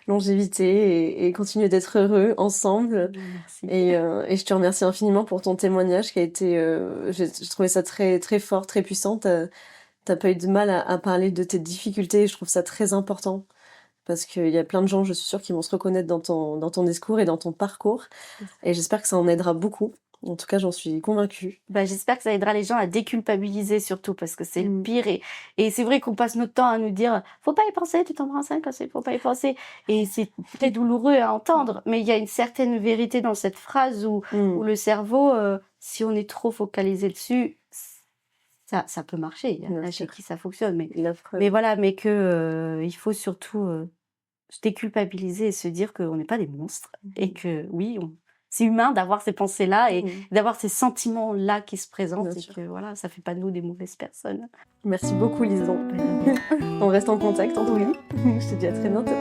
longévité et continuer d'être heureux ensemble. Merci. Et je te remercie infiniment pour ton témoignage qui a été, j'ai trouvé ça très, très fort, très puissant. T'as pas eu de mal à parler de tes difficultés. Je trouve ça très important. Parce qu'il y a plein de gens, je suis sûre, qui vont se reconnaître dans ton discours et dans ton parcours. Et j'espère que ça en aidera beaucoup. En tout cas, j'en suis convaincue. J'espère que ça aidera les gens à déculpabiliser surtout, parce que c'est le pire. Et c'est vrai qu'on passe notre temps à nous dire « faut pas y penser, tu tomberas enceinte quand faut pas y penser ». Et c'est très douloureux à entendre, mais il y a une certaine vérité dans cette phrase où le cerveau, si on est trop focalisé dessus, ça peut marcher. Il y en a chez qui ça fonctionne, mais voilà, mais que il faut surtout se déculpabiliser et se dire qu'on n'est pas des monstres et que oui, c'est humain d'avoir ces pensées-là et d'avoir ces sentiments-là qui se présentent et que voilà, ça fait pas de nous des mauvaises personnes. Merci beaucoup, Lison. On reste en contact, en tout cas. Je te dis à très bientôt.